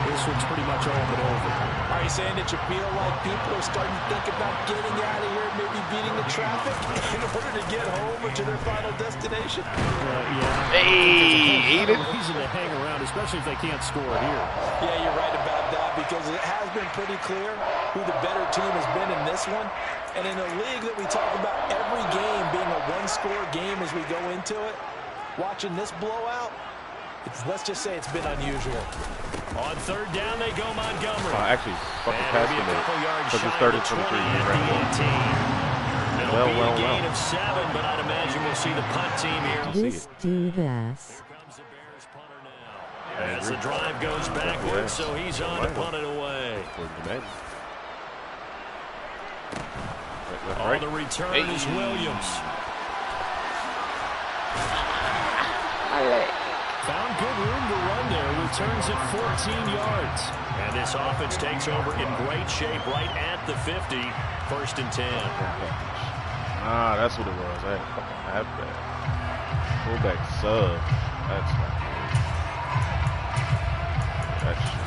Speaker 4: this one's pretty much all but over.
Speaker 5: Are you saying that you feel like people are starting to think about getting out of here, maybe beating the traffic in order to get home or to their final destination?
Speaker 4: Yeah.
Speaker 2: Hey,
Speaker 4: there's a reason to hang around, especially if they can't score here.
Speaker 5: Yeah, you're right about that, because it has been pretty clear who the better team has been in this one. And in a league that we talk about every game being a one-score game as we go into it, watching this blowout, let's just say it's been unusual.
Speaker 4: On third down, they go Montgomery.
Speaker 2: Actually, fucking passed him because it's 30 to 23.
Speaker 4: It'll be a gain of 7, but I'd imagine we'll see the punt team here.
Speaker 8: This do this.
Speaker 4: Here comes the Bears punter now. As the drive goes backwards, so he's on to punt it away. On the return is Williams. Found good room to run there. Returns it 14 yards. And this offense takes over in great shape right at the 50. 1st and 10.
Speaker 2: That's what it was. I had fucking halfback. Fullback sub. That's not good. That's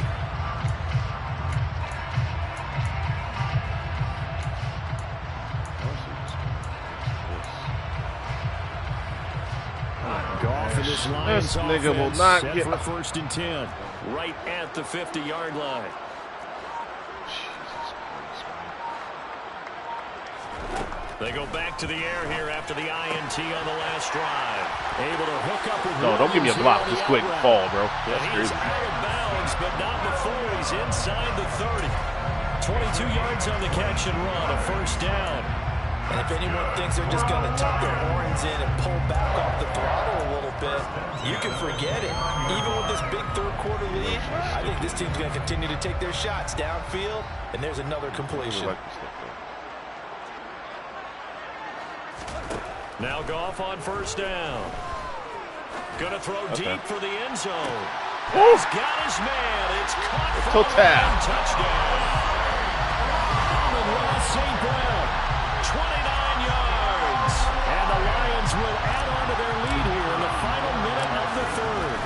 Speaker 4: Goff and this Lions
Speaker 2: nigga will
Speaker 4: offense
Speaker 2: not
Speaker 4: set
Speaker 2: get
Speaker 4: for 1st and 10. Right at the 50-yard line. They go back to the air here after the INT on the last drive. Able to hook up with
Speaker 2: No, don't give me a block. Just quick fall, bro. That's
Speaker 4: he's
Speaker 2: crazy.
Speaker 4: out of bounds, but not before he's inside the 30. 22 yards on the catch and run, a 1st down.
Speaker 5: And if anyone thinks they're just going to tuck their horns in and pull back off the throttle a little bit, you can forget it. Even with this big third-quarter lead, I think this team's going to continue to take their shots downfield, and there's another completion.
Speaker 4: Now Goff on 1st down. Going to throw deep for the end zone. He's got his man. It's caught for a touchdown. Amon-Ra St. Brown, 29 yards. And the Lions will add on to their lead here in the final minute of the third.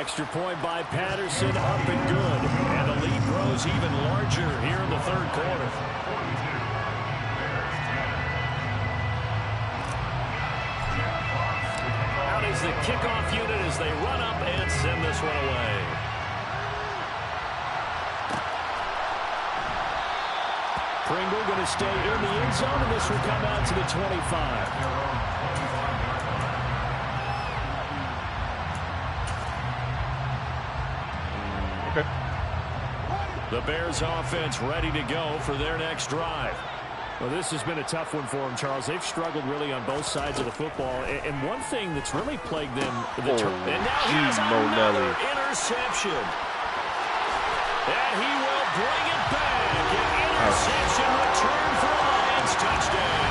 Speaker 4: Extra point by Patterson, up and good. And the lead grows even larger here in the third quarter. The kickoff unit as they run up and send this one away. Pringle going to stay in the end zone, and this will come out to the 25.
Speaker 2: Okay.
Speaker 4: The Bears offense ready to go for their next drive. Well, this has been a tough one for them, Charles. They've struggled really on both sides of the football. And one thing that's really plagued them... and now here's another interception. And he will bring it back. An interception return for a Lions touchdown.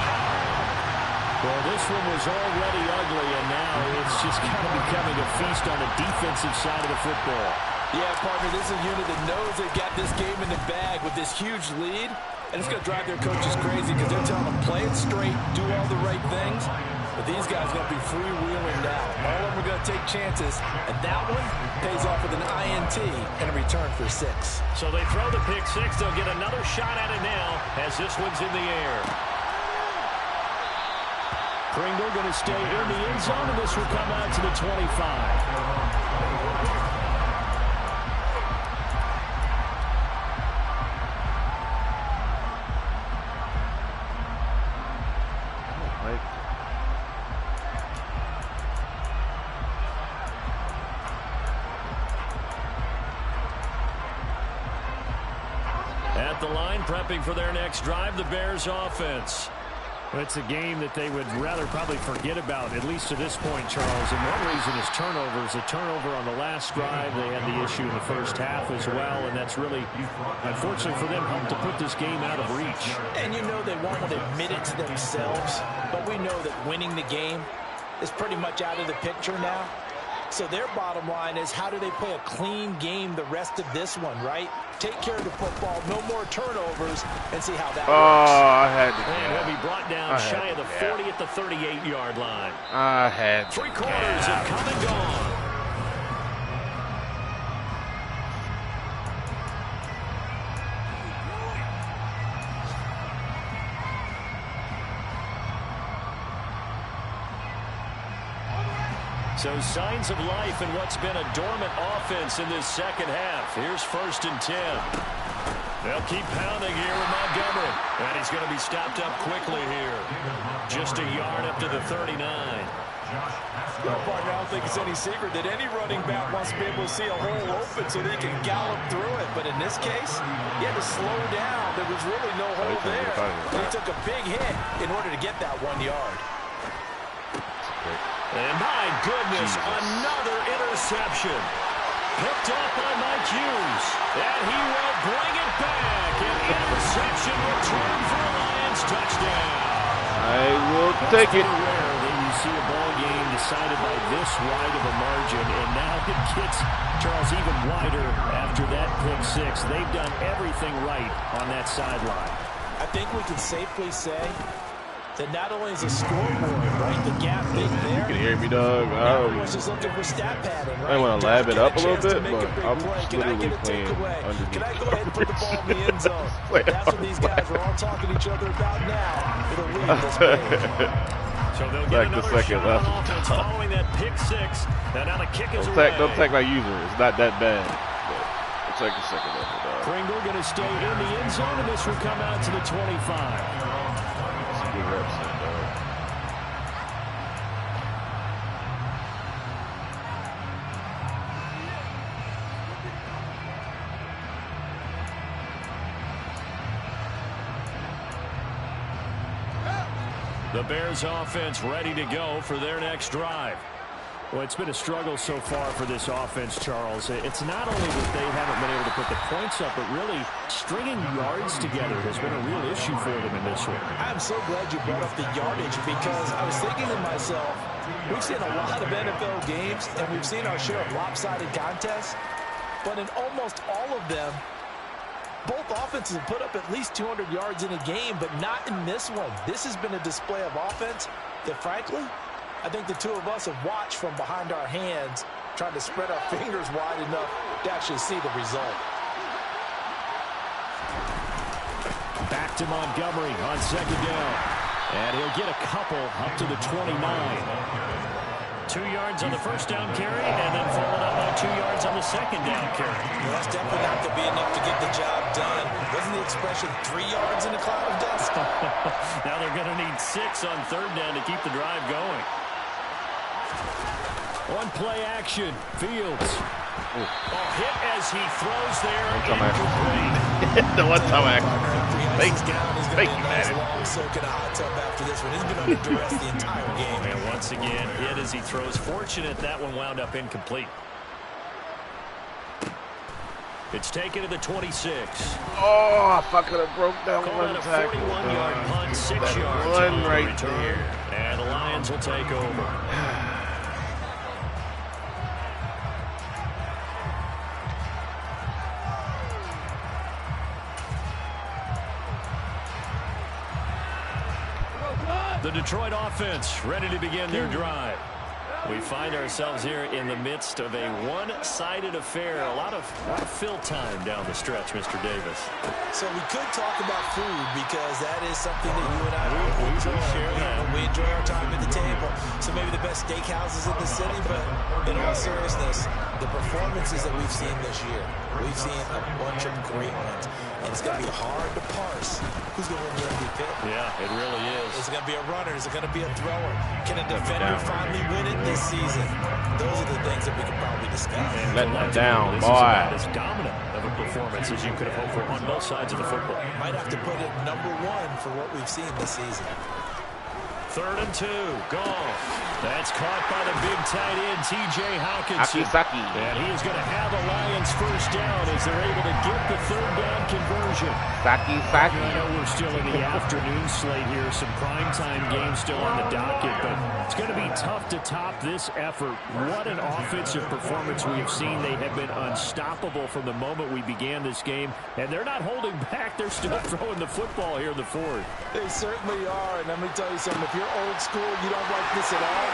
Speaker 4: Well, this one was already ugly, and now it's just kind of becoming a feast on the defensive side of the football.
Speaker 5: Yeah, partner, this is a unit that knows they've got this game in the bag with this huge lead. And it's going to drive their coaches crazy because they're telling them, play it straight, do all the right things. But these guys are going to be freewheeling now. All of them are going to take chances. And that one pays off with an INT and a return for 6.
Speaker 4: So they throw the pick 6. They'll get another shot at it now as this one's in the air. Pringle going to stay in the end zone, and this will come out to the 25. At the line, prepping for their next drive, the Bears offense. Well, it's a game that they would rather probably forget about, at least to this point, Charles. And one reason is turnovers. A turnover on the last drive. They had the issue in the first half as well, and that's really, unfortunately for them, helped to put this game out of reach.
Speaker 5: And you know they won't admit it to themselves, but we know that winning the game is pretty much out of the picture now. So their bottom line is, how do they play a clean game the rest of this one, right? Take care of the football, no more turnovers, and see how that works.
Speaker 2: I had to.
Speaker 4: And he'll be brought down shy of the 40 at the 38-yard line.
Speaker 2: I had to.
Speaker 4: 3 quarters have come and gone. So signs of life in what's been a dormant offense in this second half. Here's 1st and 10. They'll keep pounding here with Montgomery. And he's going to be stopped up quickly here. Just a yard up to the 39.
Speaker 5: Well, partner, I don't think it's any secret that any running back wants to be able to see a hole open so that he can gallop through it. But in this case, he had to slow down. There was really no hole there. He took a big hit in order to get that 1 yard.
Speaker 4: And my goodness, another interception. Picked off by Mike Hughes. And he will bring it back. An interception return for a Lions touchdown.
Speaker 2: I will take it.
Speaker 4: It's rare that you see a ball game decided by this wide of a margin. And now it gets, Charles, even wider after that pick 6. They've done everything right on that sideline.
Speaker 5: I think we can safely say that not only is the scoreboard, right, the gap big there.
Speaker 2: You can hear me, Doug.
Speaker 5: Everyone's just looking for stat padding, right?
Speaker 2: I want to lab it up a little bit, but I'm
Speaker 5: Can I
Speaker 2: literally
Speaker 5: get a
Speaker 2: playing
Speaker 5: takeaway?
Speaker 2: underneath.
Speaker 5: Can I go ahead and put the ball in the end zone? That's what these guys are all talking to each other about now. It'll lead this game.
Speaker 4: So they'll get another shot on offense following that pick 6. Now the kick is away.
Speaker 2: Don't take my user. It's not that bad. But we'll take the second effort, dog.
Speaker 4: Pringle going to stay in the end zone, and this will come out to the 25.
Speaker 2: Good reps, dog.
Speaker 4: The Bears offense ready to go for their next drive. Well, it's been a struggle so far for this offense, Charles. It's not only that they haven't been able to put the points up, but really stringing yards together has been a real issue for them in this one.
Speaker 5: I'm so glad you brought up the yardage, because I was thinking to myself, we've seen a lot of NFL games, and we've seen our share of lopsided contests, but in almost all of them, both offenses have put up at least 200 yards in a game, but not in this one. This has been a display of offense that, frankly, I think the two of us have watched from behind our hands, trying to spread our fingers wide enough to actually see the result.
Speaker 4: Back to Montgomery on 2nd down. And he'll get a couple up to the 29. 2 yards on the first down carry, and then followed up by 2 yards on the second down carry.
Speaker 5: Well, that's definitely not going to be enough to get the job done. Wasn't the expression 3 yards in a cloud of dust?
Speaker 4: Now they're going to need 6 on third down to keep the drive going. On play action, Fields. Hit as he throws there.
Speaker 2: The one-time action. Thank you, man.
Speaker 5: Soak in a hot tub after this one. He's been under duress the entire game.
Speaker 4: And once again, hit as he throws. Fortunate that one wound up incomplete. It's taken to the 26.
Speaker 2: Oh, if I could have broke that
Speaker 4: Call
Speaker 2: one
Speaker 4: that a
Speaker 2: tackle.
Speaker 4: 41-yard punt, 6 yards.
Speaker 2: One right
Speaker 4: return.
Speaker 2: there.
Speaker 4: And the Lions will take over. The Detroit offense ready to begin their drive. We find ourselves here in the midst of a one-sided affair. A lot of fill time down the stretch, Mr. Davis.
Speaker 5: So we could talk about food because that is something that you and I
Speaker 4: we share that.
Speaker 5: We enjoy our time at the table. So maybe the best steakhouses in the city, but in all seriousness, the performances that we've seen this year, we've seen a bunch of great ones. And it's going to be hard to parse who's going to win the MVP.
Speaker 4: Yeah, it really is.
Speaker 5: Is it going to be a runner? Is it going to be a thrower? Can a defender finally win it this season? Those are the things that we could probably discuss.
Speaker 2: Letting them down,
Speaker 4: this
Speaker 2: boy.
Speaker 4: is about as dominant of a performance as you could have hoped for on both sides of the football.
Speaker 5: Might have to put it #1 for what we've seen this season.
Speaker 4: 3rd and 2. Goff. That's caught by the big tight end, T.J. Hockenson.
Speaker 2: Saki.
Speaker 4: And he is going to have a Lions first down as they're able to get the 3rd down conversion.
Speaker 2: Saki.
Speaker 4: I know we're still in the afternoon slate here. Some primetime games still on the docket, but it's going to be tough to top this effort. What an offensive performance we have seen. They have been unstoppable from the moment we began this game, and they're not holding back. They're still throwing the football here in the 4th.
Speaker 5: They certainly are, and let me tell you something. If you're old school, you don't like this at all.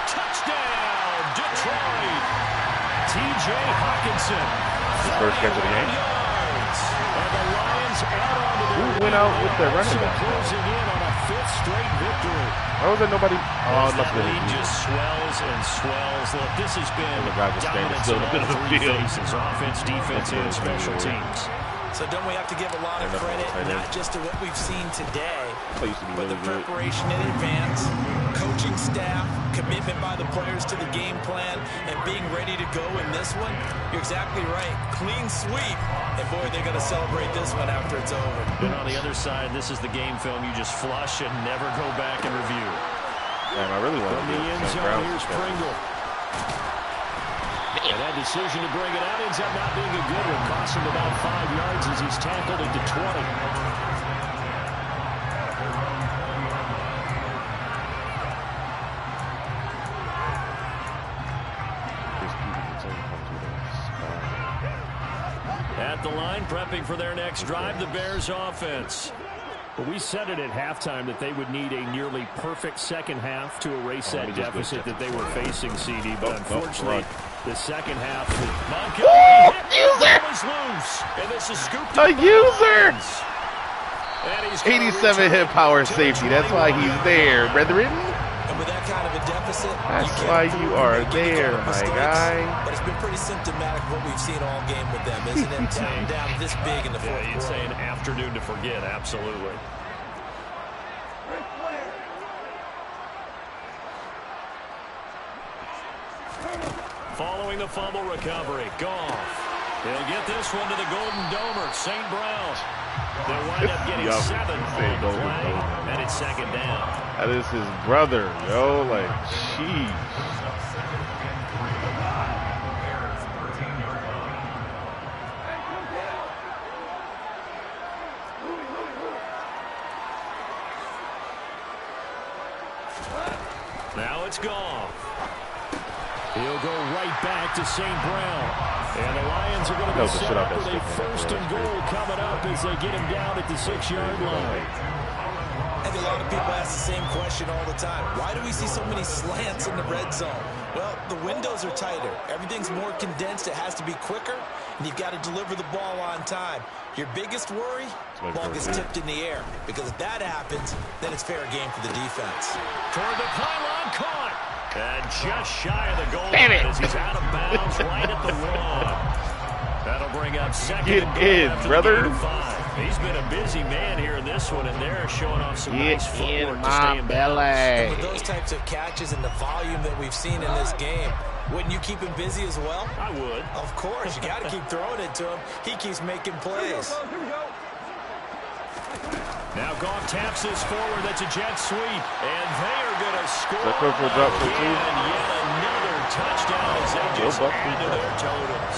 Speaker 4: Touchdown, Detroit! T.J. Hockenson.
Speaker 2: First catch of the game.
Speaker 4: Yards. And the Lions add on to
Speaker 2: Who went out with their running back?
Speaker 4: closing in on a 5th straight victory.
Speaker 2: Why was there nobody? Oh,
Speaker 4: As that
Speaker 2: nothing.
Speaker 4: lead just swells and swells. Look, this has been
Speaker 2: the guy just standing
Speaker 4: dominance
Speaker 2: still
Speaker 4: on
Speaker 2: in the middle
Speaker 4: all
Speaker 2: of the
Speaker 4: 3
Speaker 2: field.
Speaker 4: phases, offense, defense, and special teams.
Speaker 5: So don't we have to give a lot of credit, not just to what we've seen today, but the preparation in advance, coaching staff, commitment by the players to the game plan, and being ready to go in this one? You're exactly right. Clean sweep. And, boy, they're going to celebrate this one after it's over.
Speaker 4: And on the other side, this is the game film you just flush and never go back and review.
Speaker 2: Damn, I really want
Speaker 4: From
Speaker 2: to
Speaker 4: the end zone, here's Pringle. And that decision to bring it out ends up not being a good one. Cost him about 5 yards as he's tackled at the 20. At the line, prepping for their next drive, the Bears offense. But we said it at halftime that they would need a nearly perfect second half to erase that deficit that they were facing, CD. But unfortunately, the second half, Montgomery was loose, and this is scooped up.
Speaker 2: A user! 87 hit power safety. That's why he's there, brethren.
Speaker 5: And with that kind of a deficit,
Speaker 2: That's why you are there, my guy.
Speaker 5: But it's been pretty symptomatic of what we've seen all game with them, isn't it? down this big in the 4th
Speaker 4: You'd say an afternoon to forget, absolutely. Following the fumble recovery, Goff. He'll get this one to the Golden Domer, St. Brown. They'll wind up getting 7 on the play, and it's 2nd down.
Speaker 2: That is his brother, yo. Like, jeez.
Speaker 4: Now it's Goff. He'll go right back to St. Brown. And the Lions are going to be set up with a 1st and goal coming up as they get him down at the 6-yard line.
Speaker 5: I think a lot of people ask the same question all the time. Why do we see so many slants in the red zone? Well, the windows are tighter. Everything's more condensed. It has to be quicker, and you've got to deliver the ball on time. Your biggest worry? Ball gets tipped in the air. Because if that happens, then it's fair game for the defense.
Speaker 4: Toward the pylon, caught. And just shy of the goal
Speaker 2: Damn it.
Speaker 4: as he's out of bounds right at the 1. That'll bring up second
Speaker 2: Get
Speaker 4: and goal
Speaker 2: in,
Speaker 4: after
Speaker 2: brother.
Speaker 4: the gain of 5. He's been a busy man here in this one, and they're showing off some nice
Speaker 2: Get in
Speaker 4: footwork to stay
Speaker 2: my
Speaker 4: in
Speaker 2: belly.
Speaker 4: balance.
Speaker 5: With those types of catches and the volume that we've seen in this game, wouldn't you keep him busy as well?
Speaker 4: I would.
Speaker 5: Of course. You got to keep throwing it to him. He keeps making plays.
Speaker 6: Here we go.
Speaker 4: Now Goff taps this forward. That's a jet sweep. And they are going to score.
Speaker 2: That goes for a drop for 2.
Speaker 4: And yet another touchdown as they just add to their totals.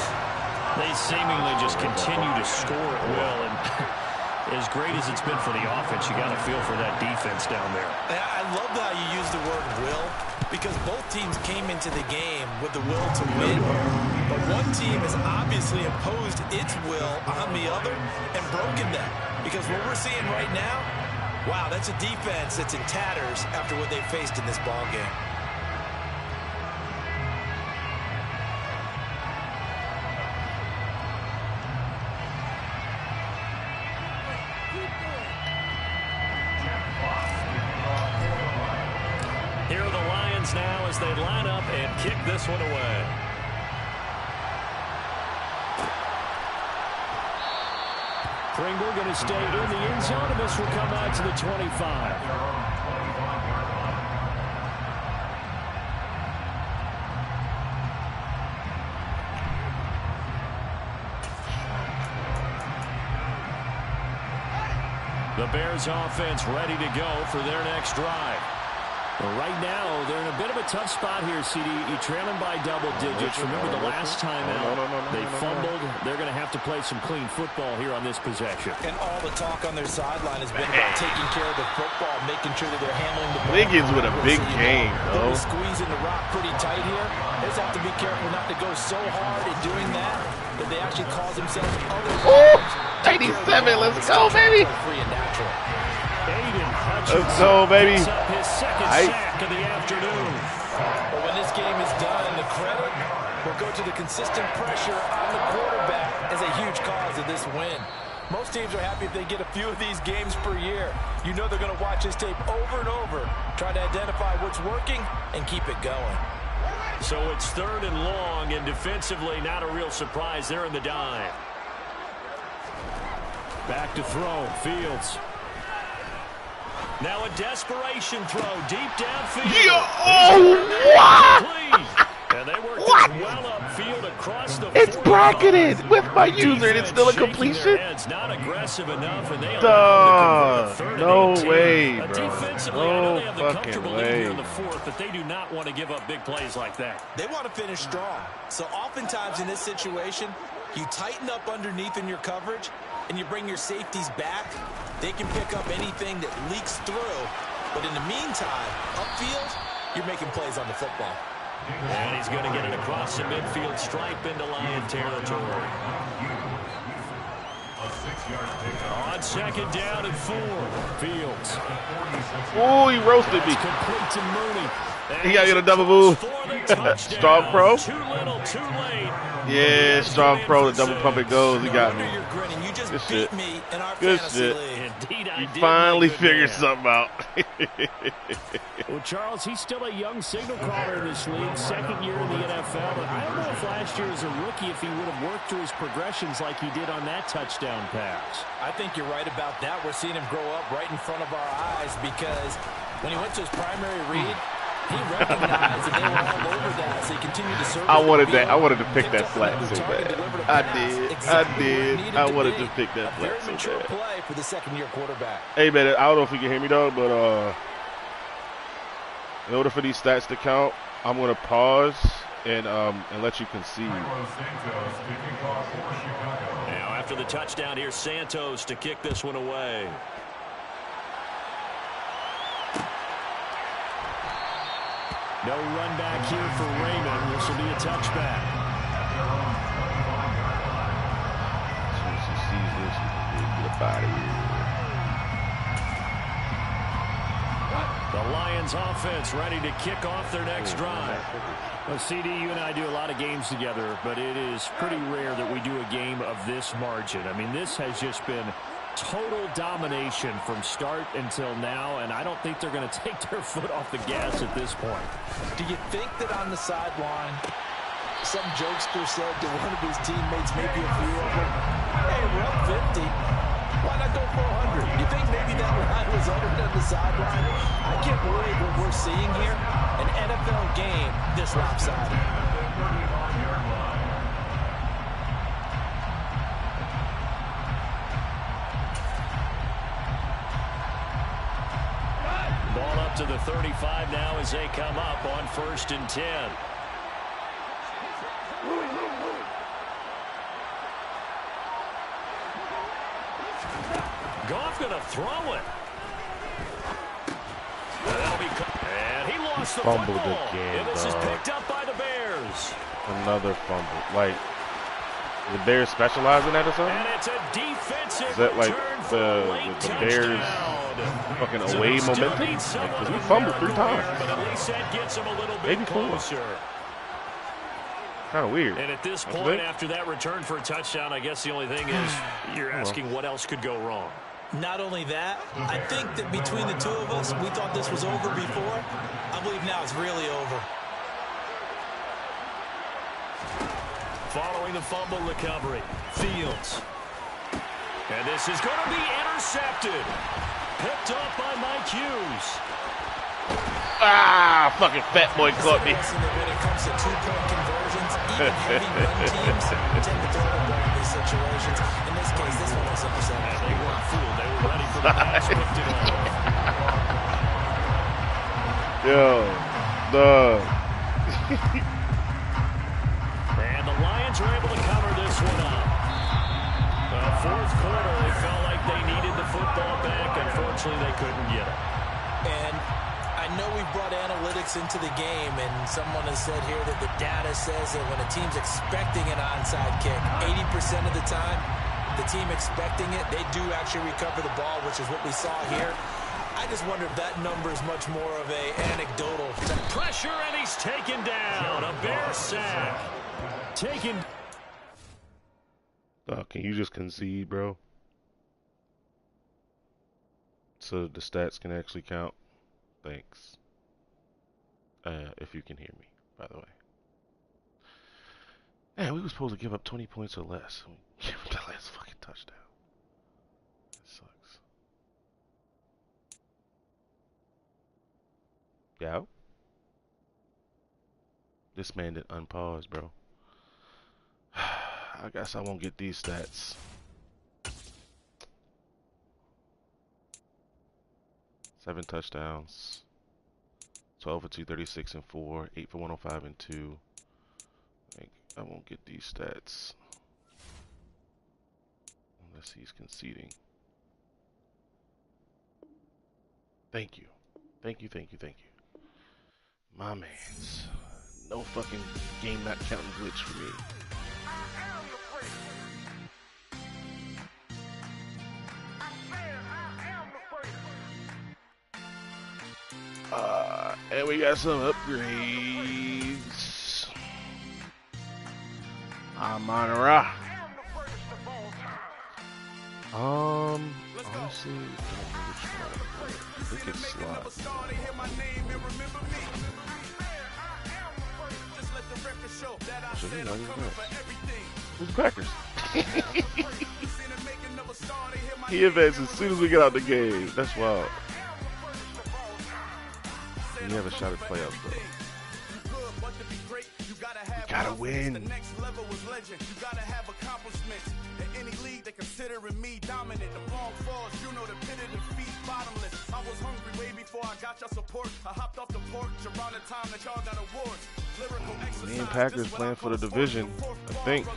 Speaker 4: They seemingly just continue to score at will. And as great as it's been for the offense, you got to feel for that defense down there.
Speaker 5: I love how you use the word will, because both teams came into the game with the will to win. But one team has obviously imposed its will on the other and broken that. Because what we're seeing right now, wow, that's a defense that's in tatters after what they faced in this ball game.
Speaker 4: Here are the Lions now as they line up and kick this one away. Pringle going to stay in the end zone, and this will come out to the 25. The Bears offense ready to go for their next drive. Well, right now, they're in a bit of a tough spot here, CD. You're trailing by double digits. Remember the last time out, they fumbled. They're going to have to play some clean football here on this possession.
Speaker 5: And all the talk on their sideline has been about taking care of the football, making sure that they're handling the ball.
Speaker 2: Wiggins with a big game, though.
Speaker 5: They're squeezing the rock pretty tight here. They just have to be careful not to go so hard at doing that they actually cause themselves other problems.
Speaker 2: 87, let's go, baby.
Speaker 5: Free and natural.
Speaker 2: Let's go, baby.
Speaker 4: His second sack of the afternoon.
Speaker 5: But when this game is done, the credit will go to the consistent pressure on the quarterback as a huge cause of this win. Most teams are happy if they get a few of these games per year. You know they're going to watch this tape over and over, try to identify what's working and keep it going.
Speaker 4: So it's 3rd and long, and defensively not a real surprise. They're in the dive. Back to throw, Fields. Now a desperation throw deep downfield.
Speaker 2: Oh, what?
Speaker 4: And they work this well upfield across the
Speaker 2: It's bracketed with my user, and it's still a completion.
Speaker 4: It's not aggressive enough, and they
Speaker 2: no way, bro.
Speaker 4: No
Speaker 2: fucking way.
Speaker 4: In the 4th, but they do not want to give up big plays like that.
Speaker 5: They want to finish strong. So oftentimes in this situation, you tighten up underneath in your coverage, and you bring your safeties back. They can pick up anything that leaks through. But in the meantime, upfield, you're making plays on the football.
Speaker 4: And he's going to get it across the midfield stripe into Lion territory. On 2nd down and 4, Fields.
Speaker 2: Oh, he roasted me.
Speaker 4: Complete to Mooney.
Speaker 2: He got to get a double move. Strong Pro.
Speaker 4: Too little, too late.
Speaker 2: Yeah, Strong Pro, the double pump it goes. He got me.
Speaker 5: Good
Speaker 2: shit.
Speaker 5: Good
Speaker 2: shit.
Speaker 4: Indeed,
Speaker 2: You finally figured something out.
Speaker 4: Well, Charles, he's still a young signal caller in this league, 2nd year in the NFL. But I don't know if last year as a rookie, if he would have worked through his progressions like he did on that touchdown pass.
Speaker 5: I think you're right about that. We're seeing him grow up right in front of our eyes because when he went to his primary read, he recognized that they were all over that, so he continued to serve.
Speaker 2: I wanted that. I wanted to pick that flat so bad. I did. I wanted to pick that flat so bad.
Speaker 5: Play for the 2nd-year quarterback.
Speaker 2: Hey, man, I don't know if you can hear me, though, but in order for these stats to count, I'm going to pause and let you concede.
Speaker 4: Now, after the touchdown, here's Santos to kick this one away. No run back here for Raymond. This will be a touchback.
Speaker 2: As soon as he sees this, he can get up out of here.
Speaker 4: The Lions offense ready to kick off their next drive. Well, CD, you and I do a lot of games together, but it is pretty rare that we do a game of this margin. I mean, this has just been total domination from start until now, and I don't think they're going to take their foot off the gas at this point.
Speaker 5: Do you think that on the sideline, some jokester said to one of his teammates, maybe a few of them, hey, we're up 50. Why not go for 100? You think maybe that line was uttered on the sideline? I can't believe what we're seeing here. An NFL game this lopsided.
Speaker 4: Ball up to the 35 now as they come up on 1st and 10. Goff going to throw it. And he lost the
Speaker 2: Fumbled
Speaker 4: football.
Speaker 2: again,
Speaker 4: And this is
Speaker 2: dog.
Speaker 4: picked up by the Bears.
Speaker 2: Another fumble. Like, the Bears specialize in that or something?
Speaker 4: And it's a defensive
Speaker 2: Is that like
Speaker 4: return for a late
Speaker 2: the Bears
Speaker 4: touchdown.
Speaker 2: fucking
Speaker 4: So
Speaker 2: away
Speaker 4: they still
Speaker 2: momentum?
Speaker 4: need someone
Speaker 2: Because we
Speaker 4: to
Speaker 2: fumbled 3
Speaker 4: miracle here,
Speaker 2: times.
Speaker 4: But at least that gets them a little bit
Speaker 2: Maybe 4.
Speaker 4: closer.
Speaker 2: Kind of weird.
Speaker 4: And at this
Speaker 2: Don't you
Speaker 4: point,
Speaker 2: think?
Speaker 4: after that return for a touchdown, I guess the only thing is you're asking what else could go wrong.
Speaker 5: Not only that, I think that between the two of us, we thought this was over before. I believe now it's really over.
Speaker 4: Following the fumble recovery, Fields. And this is going to be intercepted. Picked up by Mike Hughes.
Speaker 2: Ah, fucking fat boy caught me.
Speaker 5: It's a lesson that when it comes to two-point conversions, even heavy run teams tend to throw the ball in these situations. In this case, this one was intercepted.
Speaker 4: And they weren't fooled. They were ready for the pass. Picked it off.
Speaker 2: Yo, dog.
Speaker 4: And the Lions are able to cover this one up. Fourth quarter, they felt like they needed the football back. Unfortunately, they couldn't get it.
Speaker 5: And I know we've brought analytics into the game, and someone has said here that the data says that when a team's expecting an onside kick, 80% of the time, the team expecting it, they do actually recover the ball, which is what we saw here. I just wonder if that number is much more of a anecdotal.
Speaker 4: Pressure, and he's taken down. A Bear sack. Taken.
Speaker 2: Can you just concede, bro? So the stats can actually count? Thanks. If you can hear me, by the way. Man, we were supposed to give up 20 points or less. We gave up the last fucking touchdown. That sucks. Yeah. This man did unpause, bro. I guess I won't get these stats. Seven touchdowns. 12 for 236 and 4. 8 for 105 and 2. I won't get these stats. Unless he's conceding. Thank you. Thank you, thank you, thank you. My mans. No fucking game not counting glitch for me. And we got some upgrades. Amon-Ra. Honestly, I think it's slot. So who knows who's Packers? He advanced as soon as we get out the game. That's wild. You have a shot at playoffs, though. We gotta win. The next level was legend. You gotta have accomplishments. In any league, they considering me dominant. The long falls, you know the pit of defeat, bottomless. I was hungry way before I got your support. I hopped off the porch around the time that y'all got awards. Lyrical exercise. Me and Packers playing for the division, I think.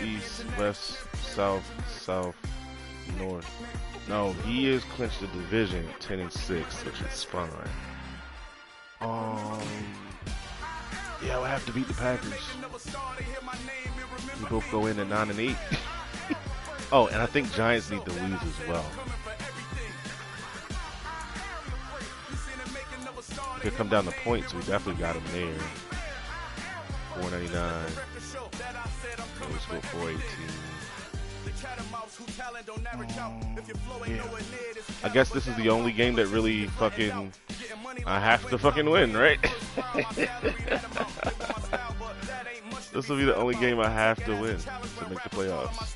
Speaker 2: East, west, south, north. No, he is clinched the division 10-6, which is fun, right? Yeah, we'll have to beat the Packers. We both go in at 9-8. Oh, and I think Giants need to lose as well. If it come down to points, we definitely got them there. 499. Let's go 418.
Speaker 9: I guess this is the only game that really fucking I have to fucking win, right? This will be the only game I have to win to make the playoffs.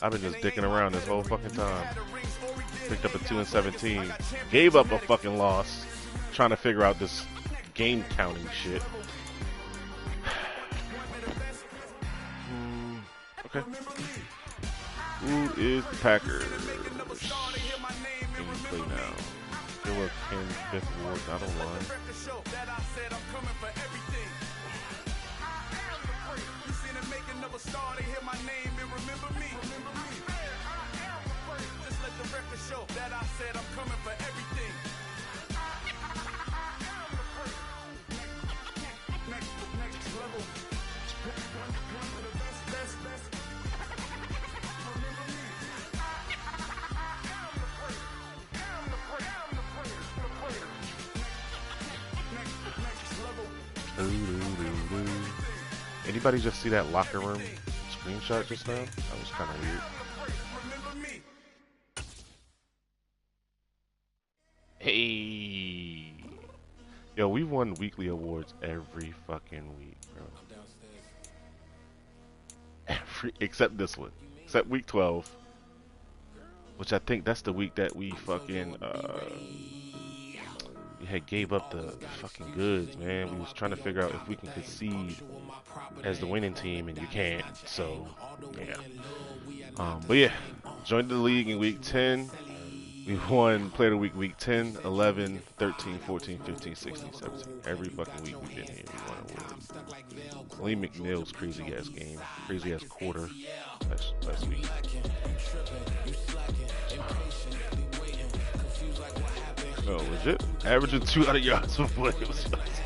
Speaker 9: I've been just dicking around this whole fucking time. Picked up a 2-17. Gave up a fucking loss. Trying to figure out this game counting shit. Okay. Who is the Packers? Can you play now? Still a 10 fifth ward, not a line. Anybody just see that locker room screenshot just now? That was kind of weird. Hey, yo, we've won weekly awards every fucking week, bro. Except this one, except week 12, which I think that's the week that we fucking we had gave up the fucking goods, man. We was trying to figure out if we can concede as the winning team, and you can't. So, yeah. But yeah, joined the league in week 10. We won Player of the Week 10, 11, 13, 14, 15, 16, 17. Every fucking week we've been here, we won awards. Lee McNeil's crazy ass game, crazy ass quarter last week. Oh, legit? Averaging 200 yards per play. It was crazy.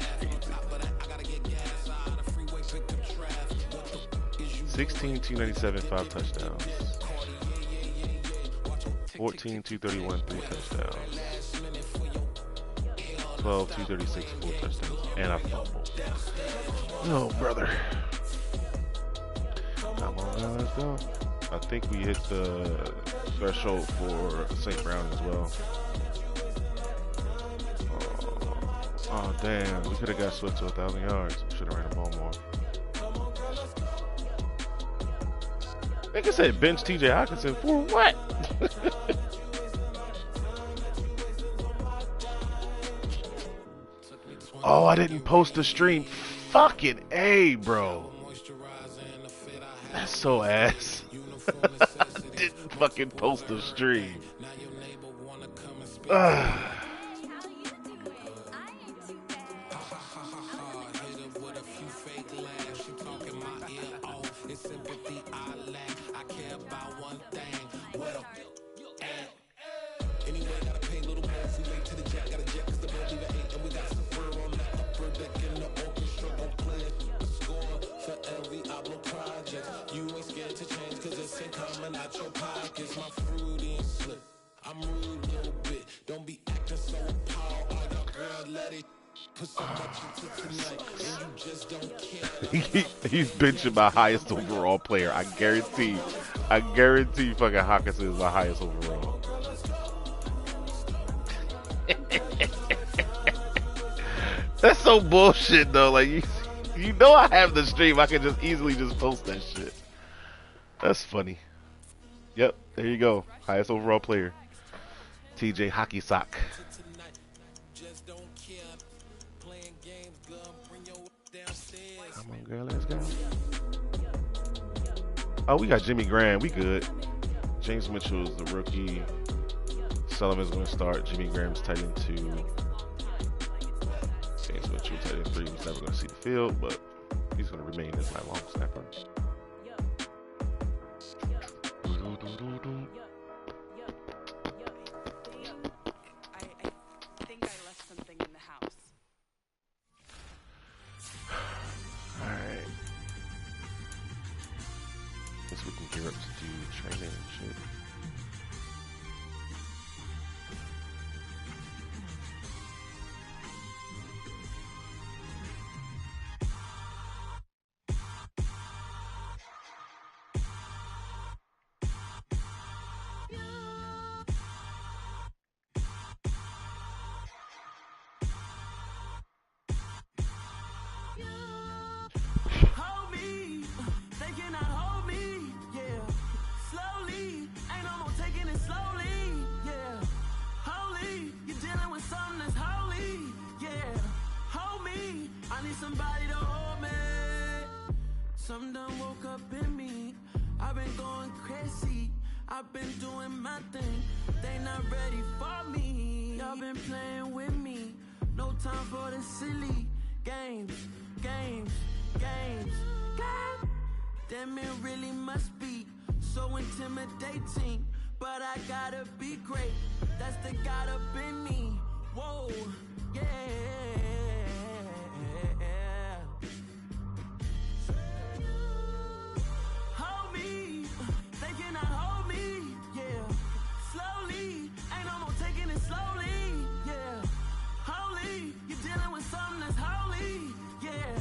Speaker 9: 16, 297, 5 touchdowns. 14, 231, 3 touchdowns. 12, 236, 4 touchdowns. And I fumbled. Oh, brother. Come on now, let's go. I think we hit the threshold for St. Brown as well. Oh, damn. We could have got Swift to 1,000 yards. We should have ran the ball more. Like I said, bench TJ Hockenson for what? Oh, I didn't post the stream. Fucking A, bro. That's so ass. Didn't fucking post the stream. He's benching my highest overall player. I guarantee fucking Hockenson is my highest overall. That's so bullshit though. Like you know I have the stream. I can just easily just post that shit. That's funny. Yep, there you go. Highest overall player. TJ Hockey Sock. Come on, girl, let's go. Oh, we got Jimmy Graham. We good. James Mitchell is the rookie. Sullivan's going to start. Jimmy Graham's tight end 2. James Mitchell tight end 3. He's never going to see the field, but he's going to remain as my long snapper. We can gear up to do training and shit.
Speaker 1: been playing with me. No time for the silly games. Damn, it really must be so intimidating. But I gotta be great. That's the God up in me. Whoa, yeah. Hold me, they cannot hold me, yeah. Slowly, ain't no more taking it slowly, yeah. Holy, you're dealing with something that's holy, yeah.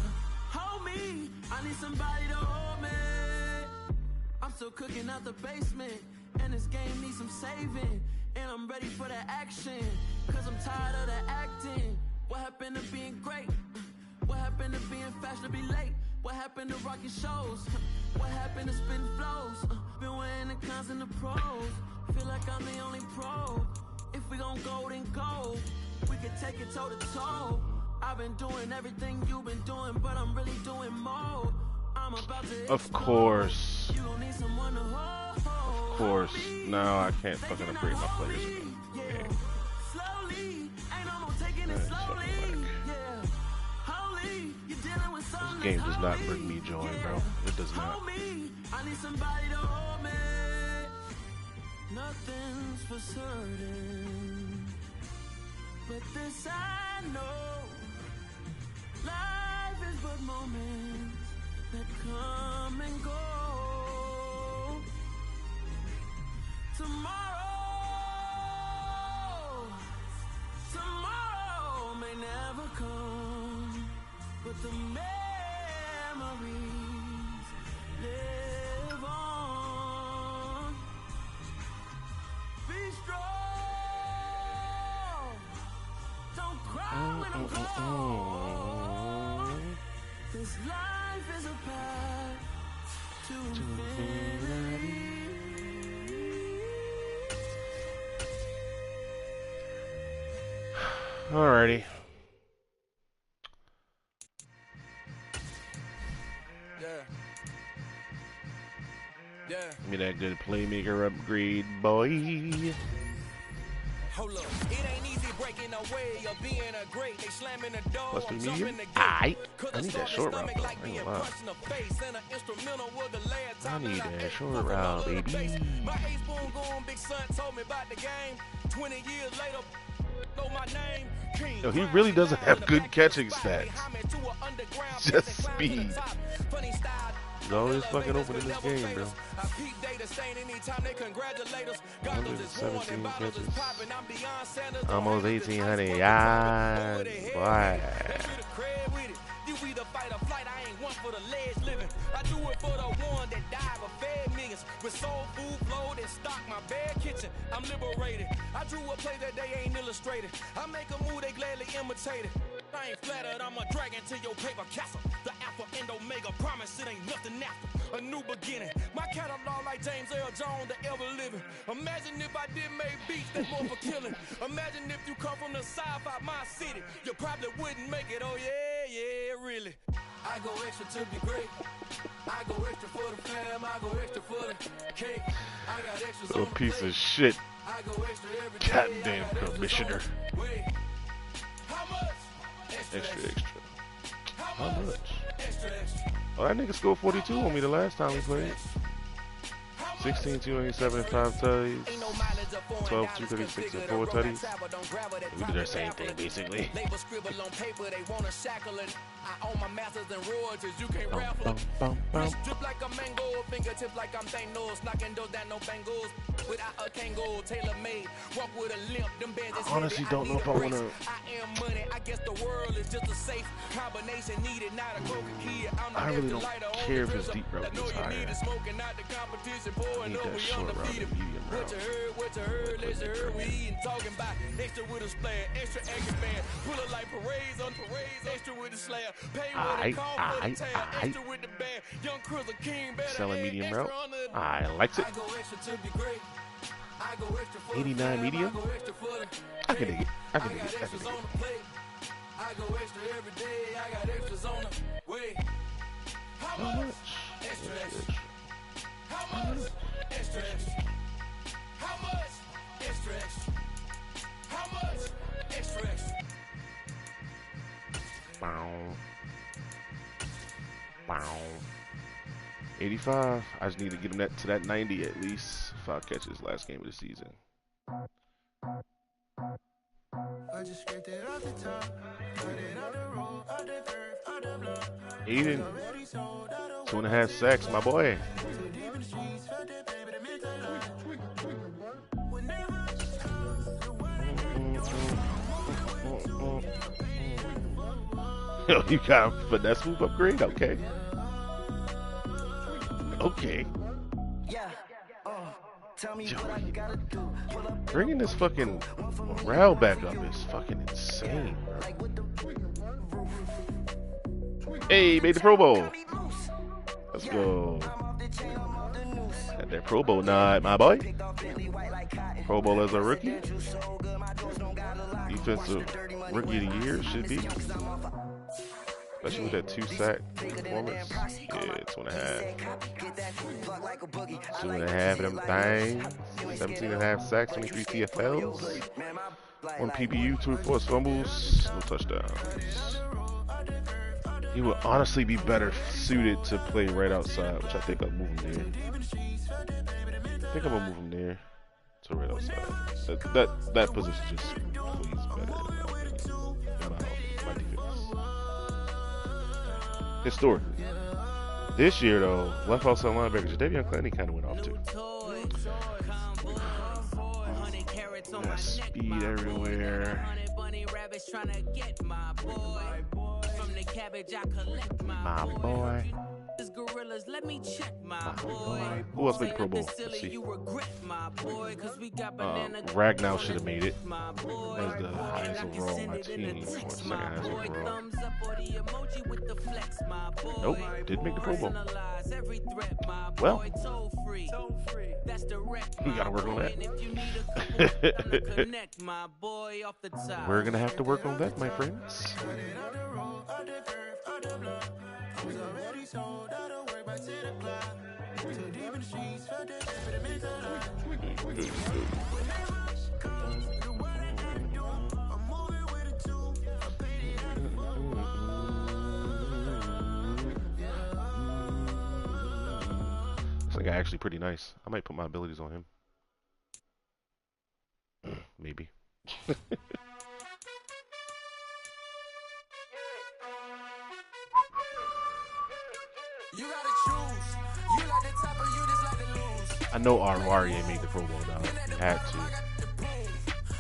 Speaker 1: Hold me, I need somebody to hold me. I'm still cooking out the basement, and this game needs some saving. And I'm ready for the action, cause I'm tired of the acting. What happened to being great? What happened to being fashionably late? What happened to rocking shows? What happened to spitting flows? Been wearing the cons and the pros. Feel like I'm the only pro. If we gon' go, then go. We could take it toe to toe. I've been doing everything you've been doing, but I'm really doing more. I'm about to
Speaker 9: Of course.
Speaker 1: You gon' need someone to hold.
Speaker 9: Of course. No, I can't fucking upgrade my players again.
Speaker 1: Yeah. Slowly, ain't no more taking it slowly. Yeah. Holy, you're dealing with something.
Speaker 9: This game does not bring me joy, bro. It does not.
Speaker 1: I need somebody to hold me. Nothing's for certain, but this I know. Life is but moments that come and go. Tomorrow may never come, but the memories live on. Be strong, don't cry when I'm gone. This life is a path to infinity.
Speaker 9: Alrighty. Give me that good playmaker upgrade, boy.
Speaker 1: Hold up, it ain't easy breaking away or being a great. They slamming the door.
Speaker 9: Plus 3 medium. Aight. I need that short route, though. I ain't gonna lie. I need that short route, baby.
Speaker 1: My ace boom goon, big son told me about the game. 20 years later, know my name.
Speaker 9: Yo, he really doesn't have good catching stats. Just speed. He's always fucking open in this game, bro. 117 catches. Almost 1,800 yards. Boy.
Speaker 1: You either fight or flight, I ain't one for the ledge living. I do it for the one that died but fed millions. With soul food flowed and stocked my bad kitchen. I'm liberated. I drew a play that they ain't illustrated. I make a move, they gladly imitate it. I ain't flattered, I'm a dragon to your paper castle. The Alpha and Omega promise it ain't nothing after. A new beginning. My catalog like James Earl Jones, the ever living. Imagine if I did make beats that's more for killing. Imagine if you come from the south out my city. You probably wouldn't make it, oh yeah, really. I go extra to be great. I go extra for the fam, I go extra for the cake. I got extras on
Speaker 9: Little piece of shit.
Speaker 1: I go extra every day.
Speaker 9: Goddamn commissioner.
Speaker 1: How much?
Speaker 9: Extra. How much? Oh, that nigga scored 42 on me the last time we played. 16, 287, 5 tutties. 12, 236, and 4 tutties. We did the same thing, basically.
Speaker 1: I own my masters and royalties, you can't raffle. Strip like a mango, fingertips like I'm Thanos, knocking those down no bangles. Without a Kango, tailor made, walk with a limp, them bands.
Speaker 9: I honestly don't know if I want to.
Speaker 1: I am money, I guess the world is just a safe combination needed, not a coca kid.
Speaker 9: I really don't care if his deep route is higher. I need that short route and medium route.
Speaker 1: What you heard, let's hear we eating, talking about extra with a splash, extra band, pull it like parades on parades, extra with the slayer.
Speaker 9: Selling medium route. I likes it. 89 medium. I can dig it. I can dig it. I go extra every day. I got extras on the way. How much? Extra. How much? Extra. How much? Extra. How much? 85. I just need to get him to that 90 at least. 5 catches last game of the season. Aiden, 2.5 sacks, my boy. Yo, you got a finesse move upgrade? Okay. Okay. Bringing this fucking morale back up is fucking insane, bro. Hey, made the Pro Bowl. Let's go. Got that Pro Bowl nod, my boy. Pro Bowl as a rookie. Defensive Rookie of the Year should be. Especially with that 2-sack performance. Yeah, 2.5. 2.5 of them things. 17.5 sacks, 23 TFLs. 1 PBU, 2 forced fumbles, no touchdowns. He would honestly be better suited to play right outside, which I think I'll move him there. I think I'm gonna move him there to right outside. That position just plays better than my defense. Historically. This year though, left outside linebacker Jadeveon Clowney kind of went off too. Got speed everywhere. My boy. Who else made the Pro Bowl? Let's see. Ragnow should have made it as the highest overall on my team, or second highest overall. Nope, didn't make the Pro Bowl. Well, we gotta work on that. We're gonna have to work on that, my friends. This guy actually pretty nice. I might put my abilities on him. Maybe. I know Arwarie made the Pro Bowl now. He had to.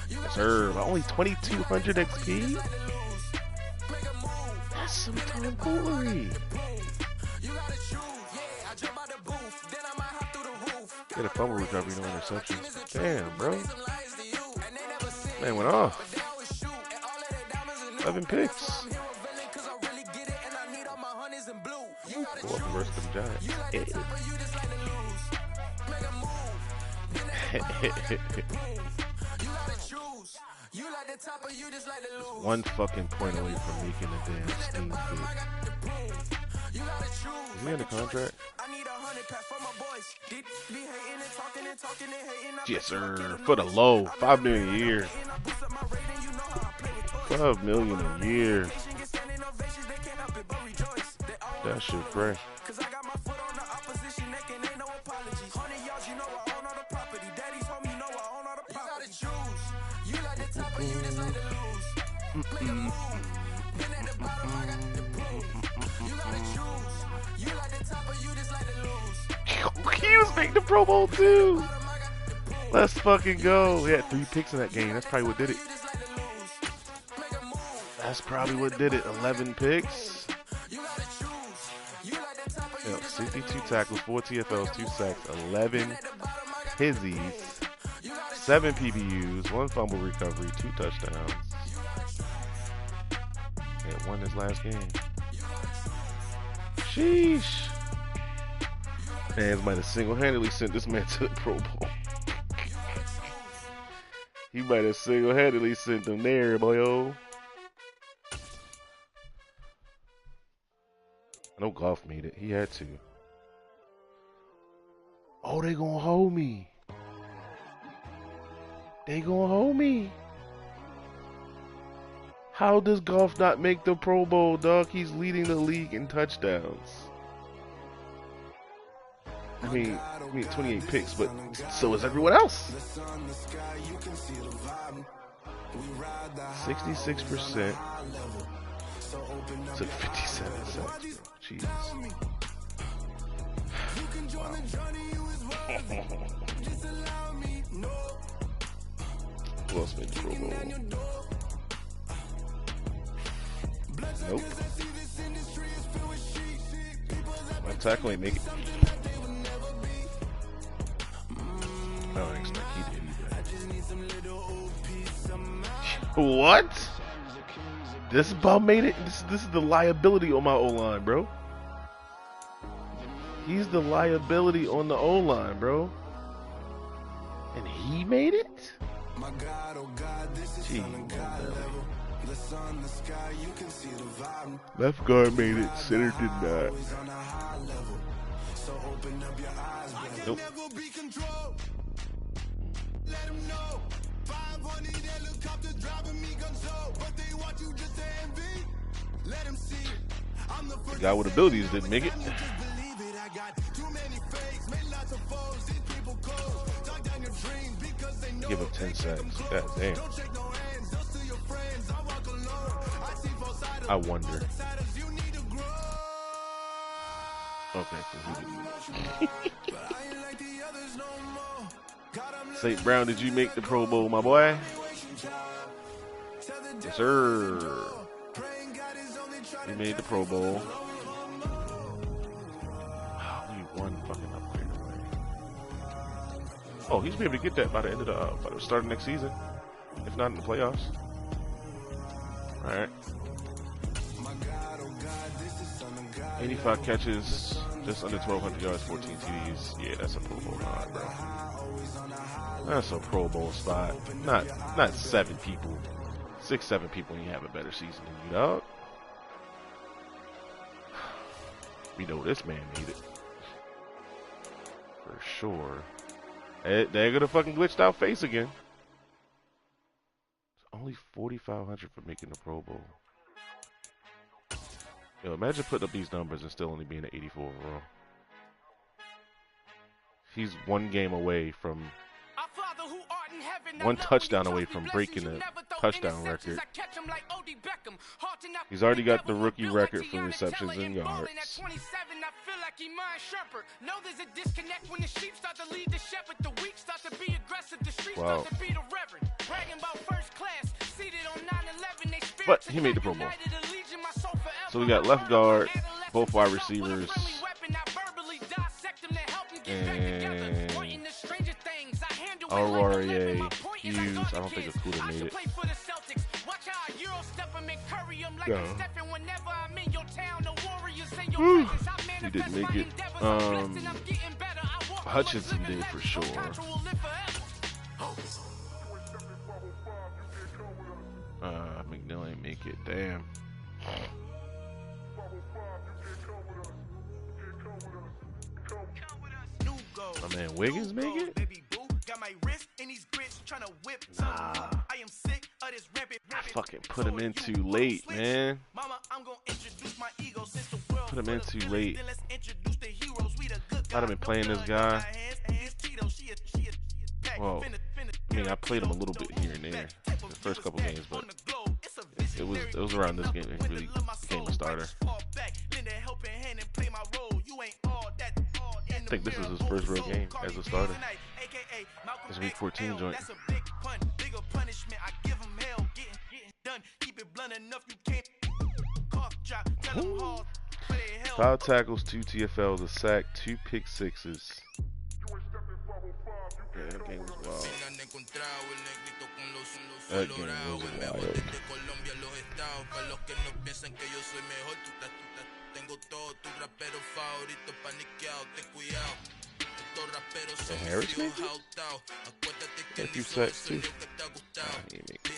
Speaker 9: Yes, sir. Only 2,200 XP? That's some tomfoolery. Get a fumble recovery, no interceptions. Damn, bro. Man went off. 11 picks. Go up versus the Giants. One fucking point away from making a damn steam fit. Is he in the contract? Yes, sir. For the low. $5 million a year. $5 million a year. That shit fresh. He was making the Pro Bowl too. Let's fucking go. He had 3 picks in that game. That's probably what did it. That's probably what did it. 11 picks. Yo, 62 tackles, 4 TFLs, 2 sacks, 11 hizzies, 7 PBUs, 1 fumble recovery, 2 touchdowns. And won his last game. Sheesh. Man, might have single-handedly sent this man to the Pro Bowl. He might have single-handedly sent him there, boyo. I know Goff made it. He had to. Oh, they gonna hold me. They gonna hold me. How does Goff not make the Pro Bowl, dog? He's leading the league in touchdowns. I mean 28 picks, but so is everyone else. 66% to 57 sacks. Jesus. Wow. Who else made the Pro Bowl? Nope. My tackle ain't make it. I don't expect he did either. What? This bum made it? This is the liability on my O-line, bro. He's the liability on the O-line, bro. And he made it? Gee, left guard made it, center did not. Nope. The guy with abilities didn't make it. Give up 10 sacks. God damn. I wonder. Okay. St. Brown, did you make the Pro Bowl, my boy? Yes, sir. He made the Pro Bowl. Only one fucking upgrade away. Oh, he's be able to get that by the end of by the start of next season, if not in the playoffs. All right. 85 catches, just under 1,200 yards, 14 TDs. Yeah, that's a Pro Bowl nod, bro. That's a Pro Bowl spot. Not 7 people, 6, 7 people, and you have a better season than you, dog. We know this man made it for sure. They're gonna fucking glitched out face again. It's only 4,500 for making the Pro Bowl. Yo, imagine putting up these numbers and still only being an 84 overall. He's one game away from, one touchdown away from breaking the touchdown record. He's already got the rookie record for receptions and yards. Wow. But he made the Pro Bowl. So we got left guard, both wide receivers, and Aruarie, Hughes. I don't think Okuda made it. No. He didn't make it. Hutchinson did for sure. McNeil ain't make it. Damn. My man Wiggins make it? Nah. I fucking put him in too late, man. Put him in too late. I'd have been playing this guy. Well, I mean, I played him a little bit here and there the first couple games, but it was around this game it really became a starter. I think this is his first real game as a starter. This week 14 joint. 5 tackles, 2 TFLs, a sack, 2 pick sixes. Yeah, that game was wild. That game was wild. And Harris made it? Had a few sacks too. Nah, he ain't make it.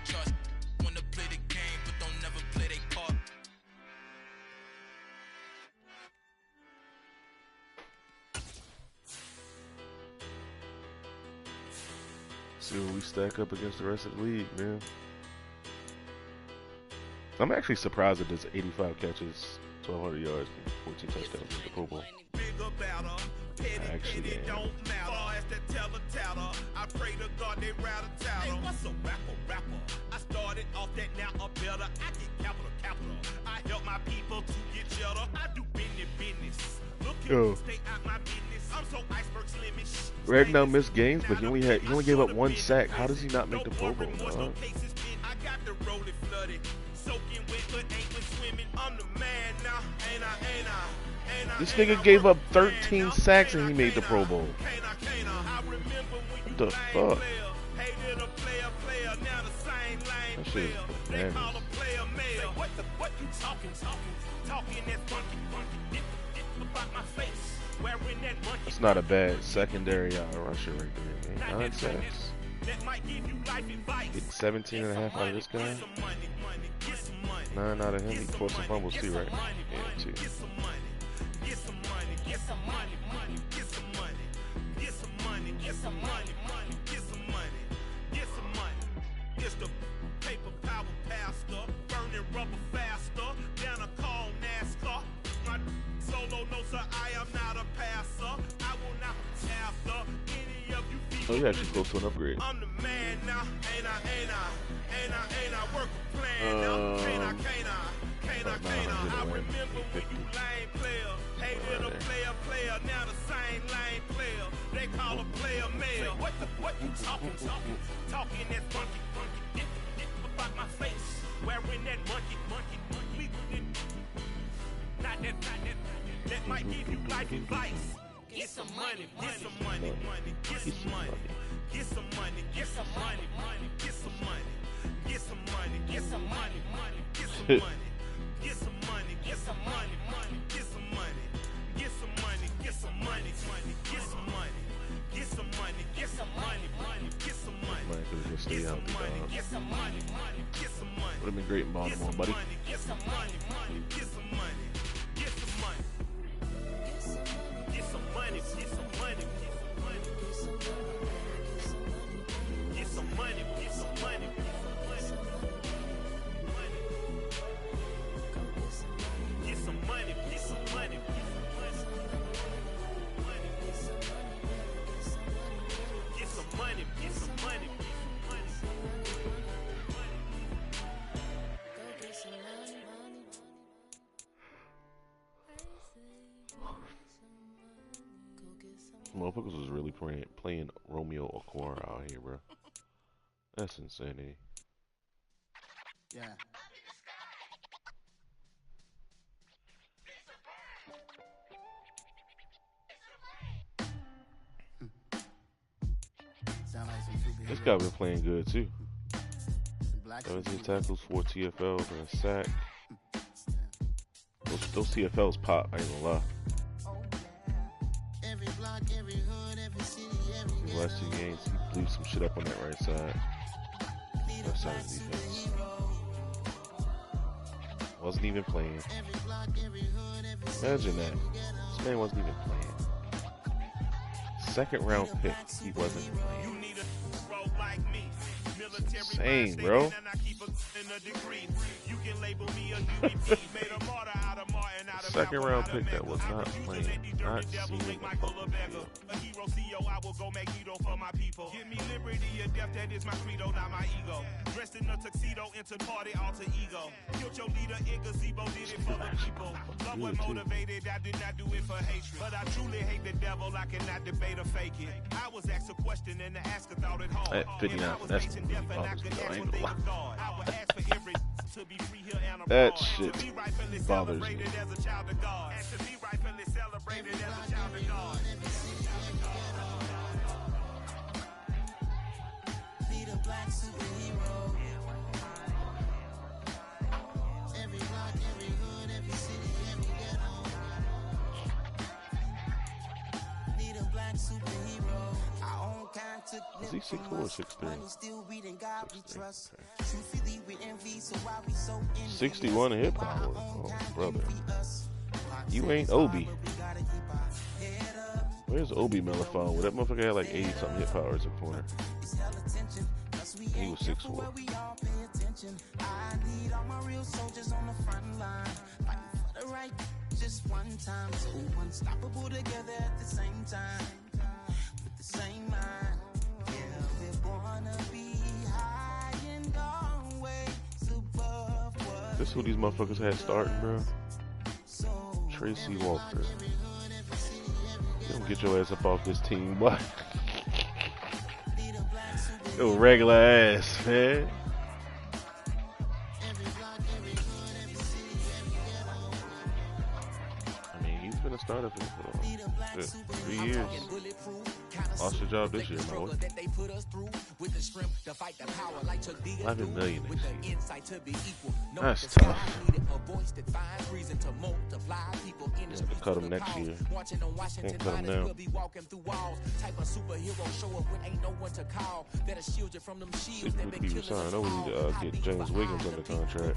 Speaker 10: Trust
Speaker 9: See where we stack up against the rest of the league, man. I'm actually surprised that there's 85 catches, 1,200 yards, and 14 touchdowns in the Pro Bowl. I actually am.
Speaker 2: I pray to God they rattle tattle. Hey, what's a rapper? I started off that, now I'm better. I get capital. I help my people to get cheddar. I do business. Look at me, stay out my business. I'm so iceberg slimish.
Speaker 9: Ragnar missed games, but he only gave up 1 sack. How does he not make the Pro Bowl, dog?
Speaker 2: I got the roller flooded. Soaking wet, but ain't with swimming. I'm the man now, ain't I?
Speaker 9: This nigga gave up 13 sacks and he made the Pro Bowl. What the fuck? That shit is bananas. That's not a bad secondary rusher right there, man. 9 sacks. Getting 17 and a half out of this guy. 9 out of him. He forced some fumbles too, right? Yeah, 2.
Speaker 2: Get some money, get some money, get some money, get some money, get some money, get some money, get some money. It's the paper power pastor, burning rubber faster, down a call NASCAR. My solo no sir, I am not a passer. I will not after any of you people.
Speaker 9: Oh, you actually close to an upgrade.
Speaker 2: I'm the man now, ain't I work a plan now, can't I remember when you lame player, hated a player, now the same lame player, they call a player mayor. What you talking that funky, about my face, wearing that monkey, that might give you life advice. Get some money, get some money, get some money, get some money, get some money, get some money, get some money, get some money, get some money. Get some money, get some money, get some money, get some money, get some money, get some money, get some money, get some money, get some money.
Speaker 9: Man, could just stay healthy, dog.
Speaker 2: Get some money, get some money.
Speaker 9: Would have been great in Baltimore, buddy.
Speaker 2: Get some money, get some money, get some money, get some money, get some money, get some money, get some money, get some money.
Speaker 9: Motherfuckers was really playing Romeo Okwara out here, bro. That's insanity.
Speaker 10: Yeah.
Speaker 9: This guy been playing good too. 17 tackles, 4 TFLs, and a sack. Those TFLs pop, I ain't gonna lie. The last 2 games, he blew some shit up on that right side. Left side of the defense. Wasn't even playing. Imagine that. This man wasn't even playing. 2nd round pick, he wasn't playing. It's insane, bro. Second round pick that was not playing, not seeing the fucking field.
Speaker 2: I will go Magneto for my people. Give me liberty or death, that is my credo, not my ego. Dressed in a tuxedo, into party, alter ego. Killed your leader in gazebo, did it for the people. Love was motivated, I did not do it for hatred. But I truly hate the devil, I cannot debate or fake it. I was asked a question and the asker thought it hard.
Speaker 9: At 59, that's what really bothers me, though. I ain't gonna lie. That shit bothers me.
Speaker 11: Black superhero. Every block, every hood, every city, every ghetto. Need a black superhero. Our own kind took
Speaker 9: Is he 6'4" or 6'3"?
Speaker 11: Still reading God we trust. Truthfully we envy, so why we so
Speaker 9: 61 hip power. Oh, brother. You ain't Obi. Where's Obi Melifonwu? That motherfucker had like 80 something hit power as a corner. He was 6'4".
Speaker 11: I need all my real soldiers on the front line, fighting for the right just one time. So unstoppable together at the same time, with the same mind. Yeah, we're gonna be high and always above what.
Speaker 9: This is who these motherfuckers had starting, bro. Tracy Walker. You don't get your ass up off this team, boy. Yo, regular ass, man. I mean, he's been a starter for 3 years. Lost your job this year, my boy. $11 million next year. That's tough. Yeah, to cut him next year. Can't cut him now. See who could be resigned. I know we need to get James Wiggins under contract.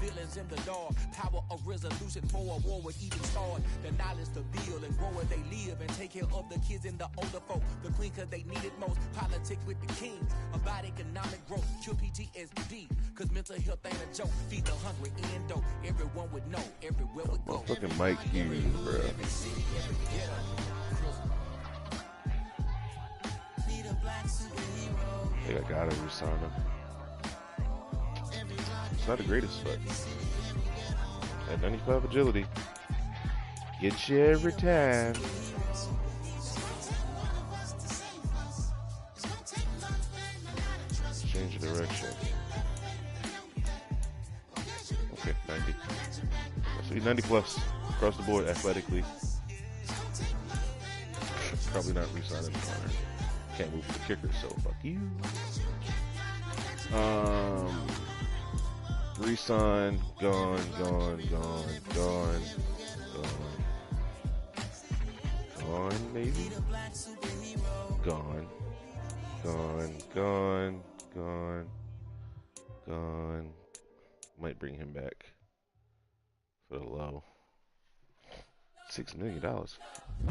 Speaker 1: The queen cause they need it most. Politics with the kings about economic growth. Cure PTSD cause mental health ain't a joke. Feed the hungry and dope. Everyone would know. Everywhere we go.
Speaker 9: Fucking Mike Hughes, bro. I think I gotta resign him. It's not the greatest, but at 95 agility, get you every time. Change of direction. Okay, 90. So he's 90 plus across the board athletically. Probably not re-signing the corner. Can't move the kicker, so fuck you. Re-sign, gone, maybe? Gone. Might bring him back for the low. $6 million.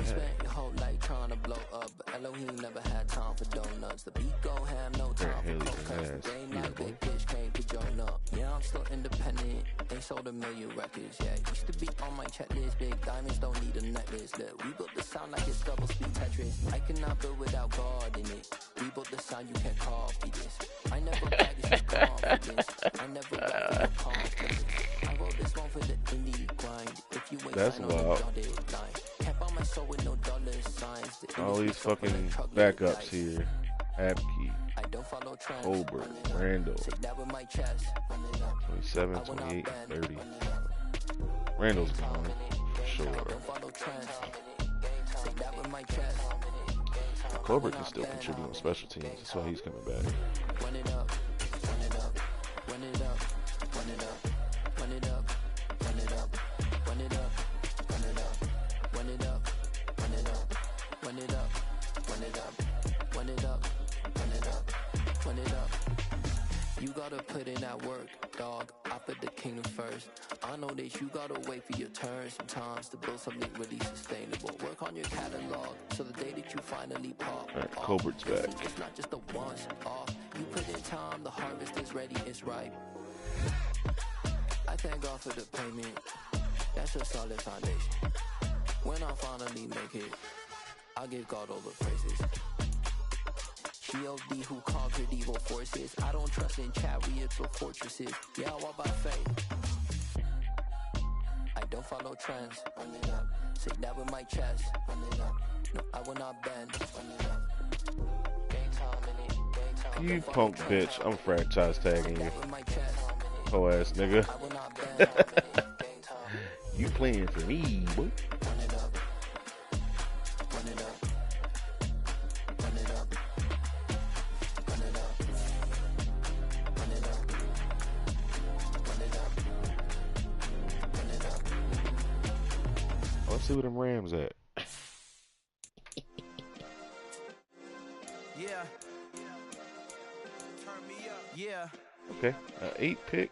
Speaker 3: Spent your whole life trying to blow up, but Elohim never had time for donuts. The beat gon' have no time for coke. Game like big bitch came to join up. Yeah, I'm still independent. They sold 1 million records. Yeah, used to be on my checklist. Big diamonds don't need a necklace. Look, we built the sound like it's double speed Tetris. I cannot build without God in it. We built the sound, you can't copy this. I never baggage with confidence. I never rap with confidence. I wrote this one for the indie grind. If you ain't
Speaker 9: that's wild. All these fucking backups here. Apke, Colbert, Randall. 27, 28, 30. Randall's gone, for sure. Colbert can still contribute on special teams. That's why he's coming back.
Speaker 3: You gotta put in that work, dog. I put the kingdom first. I know that you gotta wait for your turn sometimes to build something really sustainable. Work on your catalog so the day that you finally pop.
Speaker 9: All right, Colbert's back.
Speaker 3: It's not just a once off. You put in time, the harvest is ready, it's ripe. I thank God for the payment. That's a solid foundation. When I finally make it, I'll give God all the praises. G.O.D. who conquered evil forces. I don't trust in chariots or fortresses. Yeah, I walk by faith. I don't follow trends. Run it up. Say that with my chest. Run it up. No, I will not bend. Run it up. Game time in it. Game time.
Speaker 9: You punk bitch. I'm franchise tagging you. Ho ass nigga. You playing for me, boy. Let's see where them Rams at.
Speaker 11: Yeah. Turn me up. Yeah.
Speaker 9: Okay, 8 pick.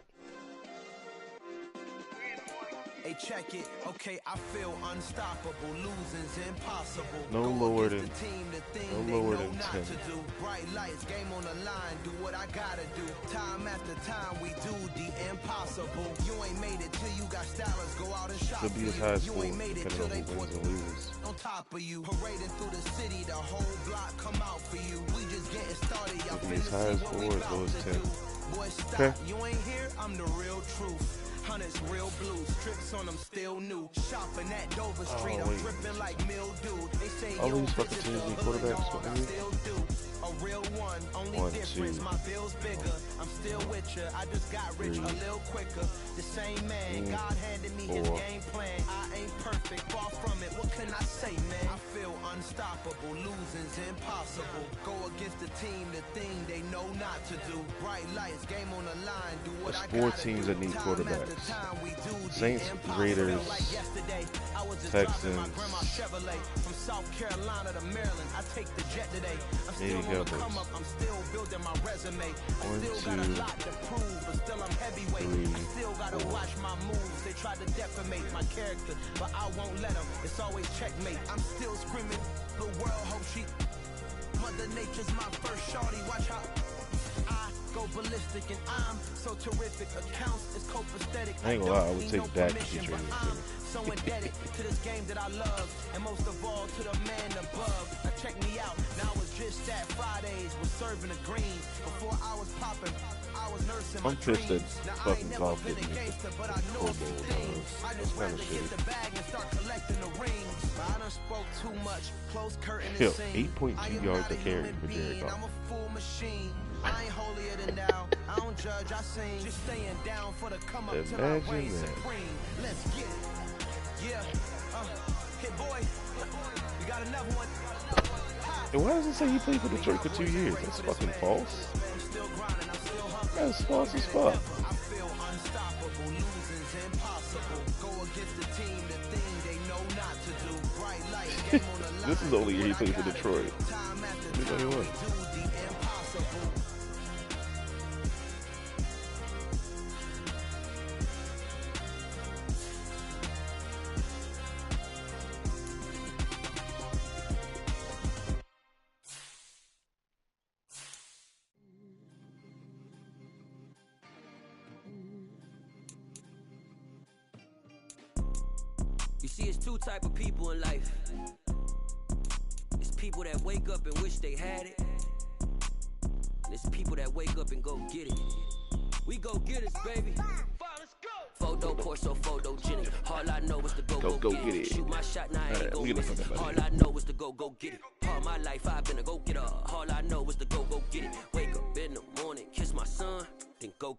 Speaker 11: Hey, check it. Okay, I feel unstoppable. Losing's impossible.
Speaker 9: No lower than 10.
Speaker 11: Bright lights, game on the line. Do what I gotta do. Time after time, we do the impossible. You ain't made it till you got stylers. Go out and shop.
Speaker 9: Could be as high as 4, depending on who wins and loses.
Speaker 11: On top of you, parading through the city, the whole block come out for you. We just getting started. Y'all
Speaker 9: Could be as high as 4 or as low as 10.
Speaker 11: Boy, stop.
Speaker 9: Okay.
Speaker 11: You ain't here, I'm the real truth. Hunters, real blue, strips on them still new. Shopping at Dover Street, I'm dripping like mildew. They say
Speaker 9: all these fucking teams need quarterbacks. What are you?
Speaker 11: A real one, only difference, my bill's bigger. I'm still with you, I just got rich a little quicker. The same man, God handed me his game plan. I ain't perfect, far from it, what can I say, man? I feel unstoppable, losing's impossible. Go against the team, the thing they know not to do. Bright lights, game on the line, do what I
Speaker 9: There's 4
Speaker 11: gotta
Speaker 9: teams
Speaker 11: do.
Speaker 9: that need
Speaker 11: Time
Speaker 9: quarterbacks.
Speaker 11: after time, we do the
Speaker 9: Saints,
Speaker 11: impossible.
Speaker 9: Raiders,
Speaker 11: Like yesterday, I was just
Speaker 9: Texans.
Speaker 11: driving my grandma's Chevrolet from South Carolina to Maryland. I take the jet today. I'm
Speaker 9: Maybe
Speaker 11: still on the
Speaker 9: Cowboys.
Speaker 11: come up. I'm still building my resume. I
Speaker 9: 1,
Speaker 11: still got a
Speaker 9: 2,
Speaker 11: lot to prove, but still I'm heavyweight.
Speaker 9: 3,
Speaker 11: I still gotta watch my moves. They try to defamate my character, but I won't let them. It's always checkmate. I'm still screaming. The world hopes she. Mother Nature's my first shorty. Watch how I go ballistic, and I'm so terrific. Accounts is copacetic.
Speaker 9: I ain't gonna lie, I would take Dak featuring him.
Speaker 11: So indebted to this game that I love, and most of all to the man above. Now check me out, now it's just that Fridays was serving the green. Before I was popping, I was nursing my
Speaker 9: I'm pissed that
Speaker 11: dreams. Now I
Speaker 9: fucking
Speaker 11: ain't never
Speaker 9: golf
Speaker 11: been a
Speaker 9: didn't make
Speaker 11: gangster, but I
Speaker 9: the
Speaker 11: know
Speaker 9: Pro
Speaker 11: a few
Speaker 9: Bowl,
Speaker 11: things. I
Speaker 9: That's
Speaker 11: just
Speaker 9: kinda
Speaker 11: rather get
Speaker 9: shitty.
Speaker 11: the bag and start collecting the rings. But I done spoke too much, close curtain
Speaker 9: Yo,
Speaker 11: and sing.
Speaker 9: 8.2
Speaker 11: I am
Speaker 9: yards
Speaker 11: not
Speaker 9: a carry
Speaker 11: human
Speaker 9: for Jared
Speaker 11: being,
Speaker 9: Goff.
Speaker 11: I'm a full machine. I ain't holier than thou. I don't judge, I sing. Just staying down for the come up till I
Speaker 9: Imagine
Speaker 11: reign
Speaker 9: that.
Speaker 11: supreme. Let's get it. Yeah. Hey boy, you got another one.
Speaker 9: And why does it say he played for Detroit for 2 years? That's fucking false.
Speaker 11: I'm still grinding, I'm still hungry.
Speaker 9: That's false as fuck.
Speaker 11: I feel unstoppable, losing's impossible. Go against the team, the thing they know not to do. Bright light, game on the line.
Speaker 9: This is the only year he played for Detroit.
Speaker 11: Time after
Speaker 9: He's
Speaker 11: time,
Speaker 9: only
Speaker 11: we
Speaker 9: one.
Speaker 11: do the impossible.
Speaker 1: You see, it's 2 type of people in life. It's people that wake up and wish they had it. And it's people that wake up and go get it. We go get it, baby. Photo poor, so photogenic. All I know is to go get it. Shoot my shot, now I ain't gon' miss it. All I know is to go get it. All my life I've been a go-getter. All I know is to go get it. Wake up in the morning, kiss my son, then go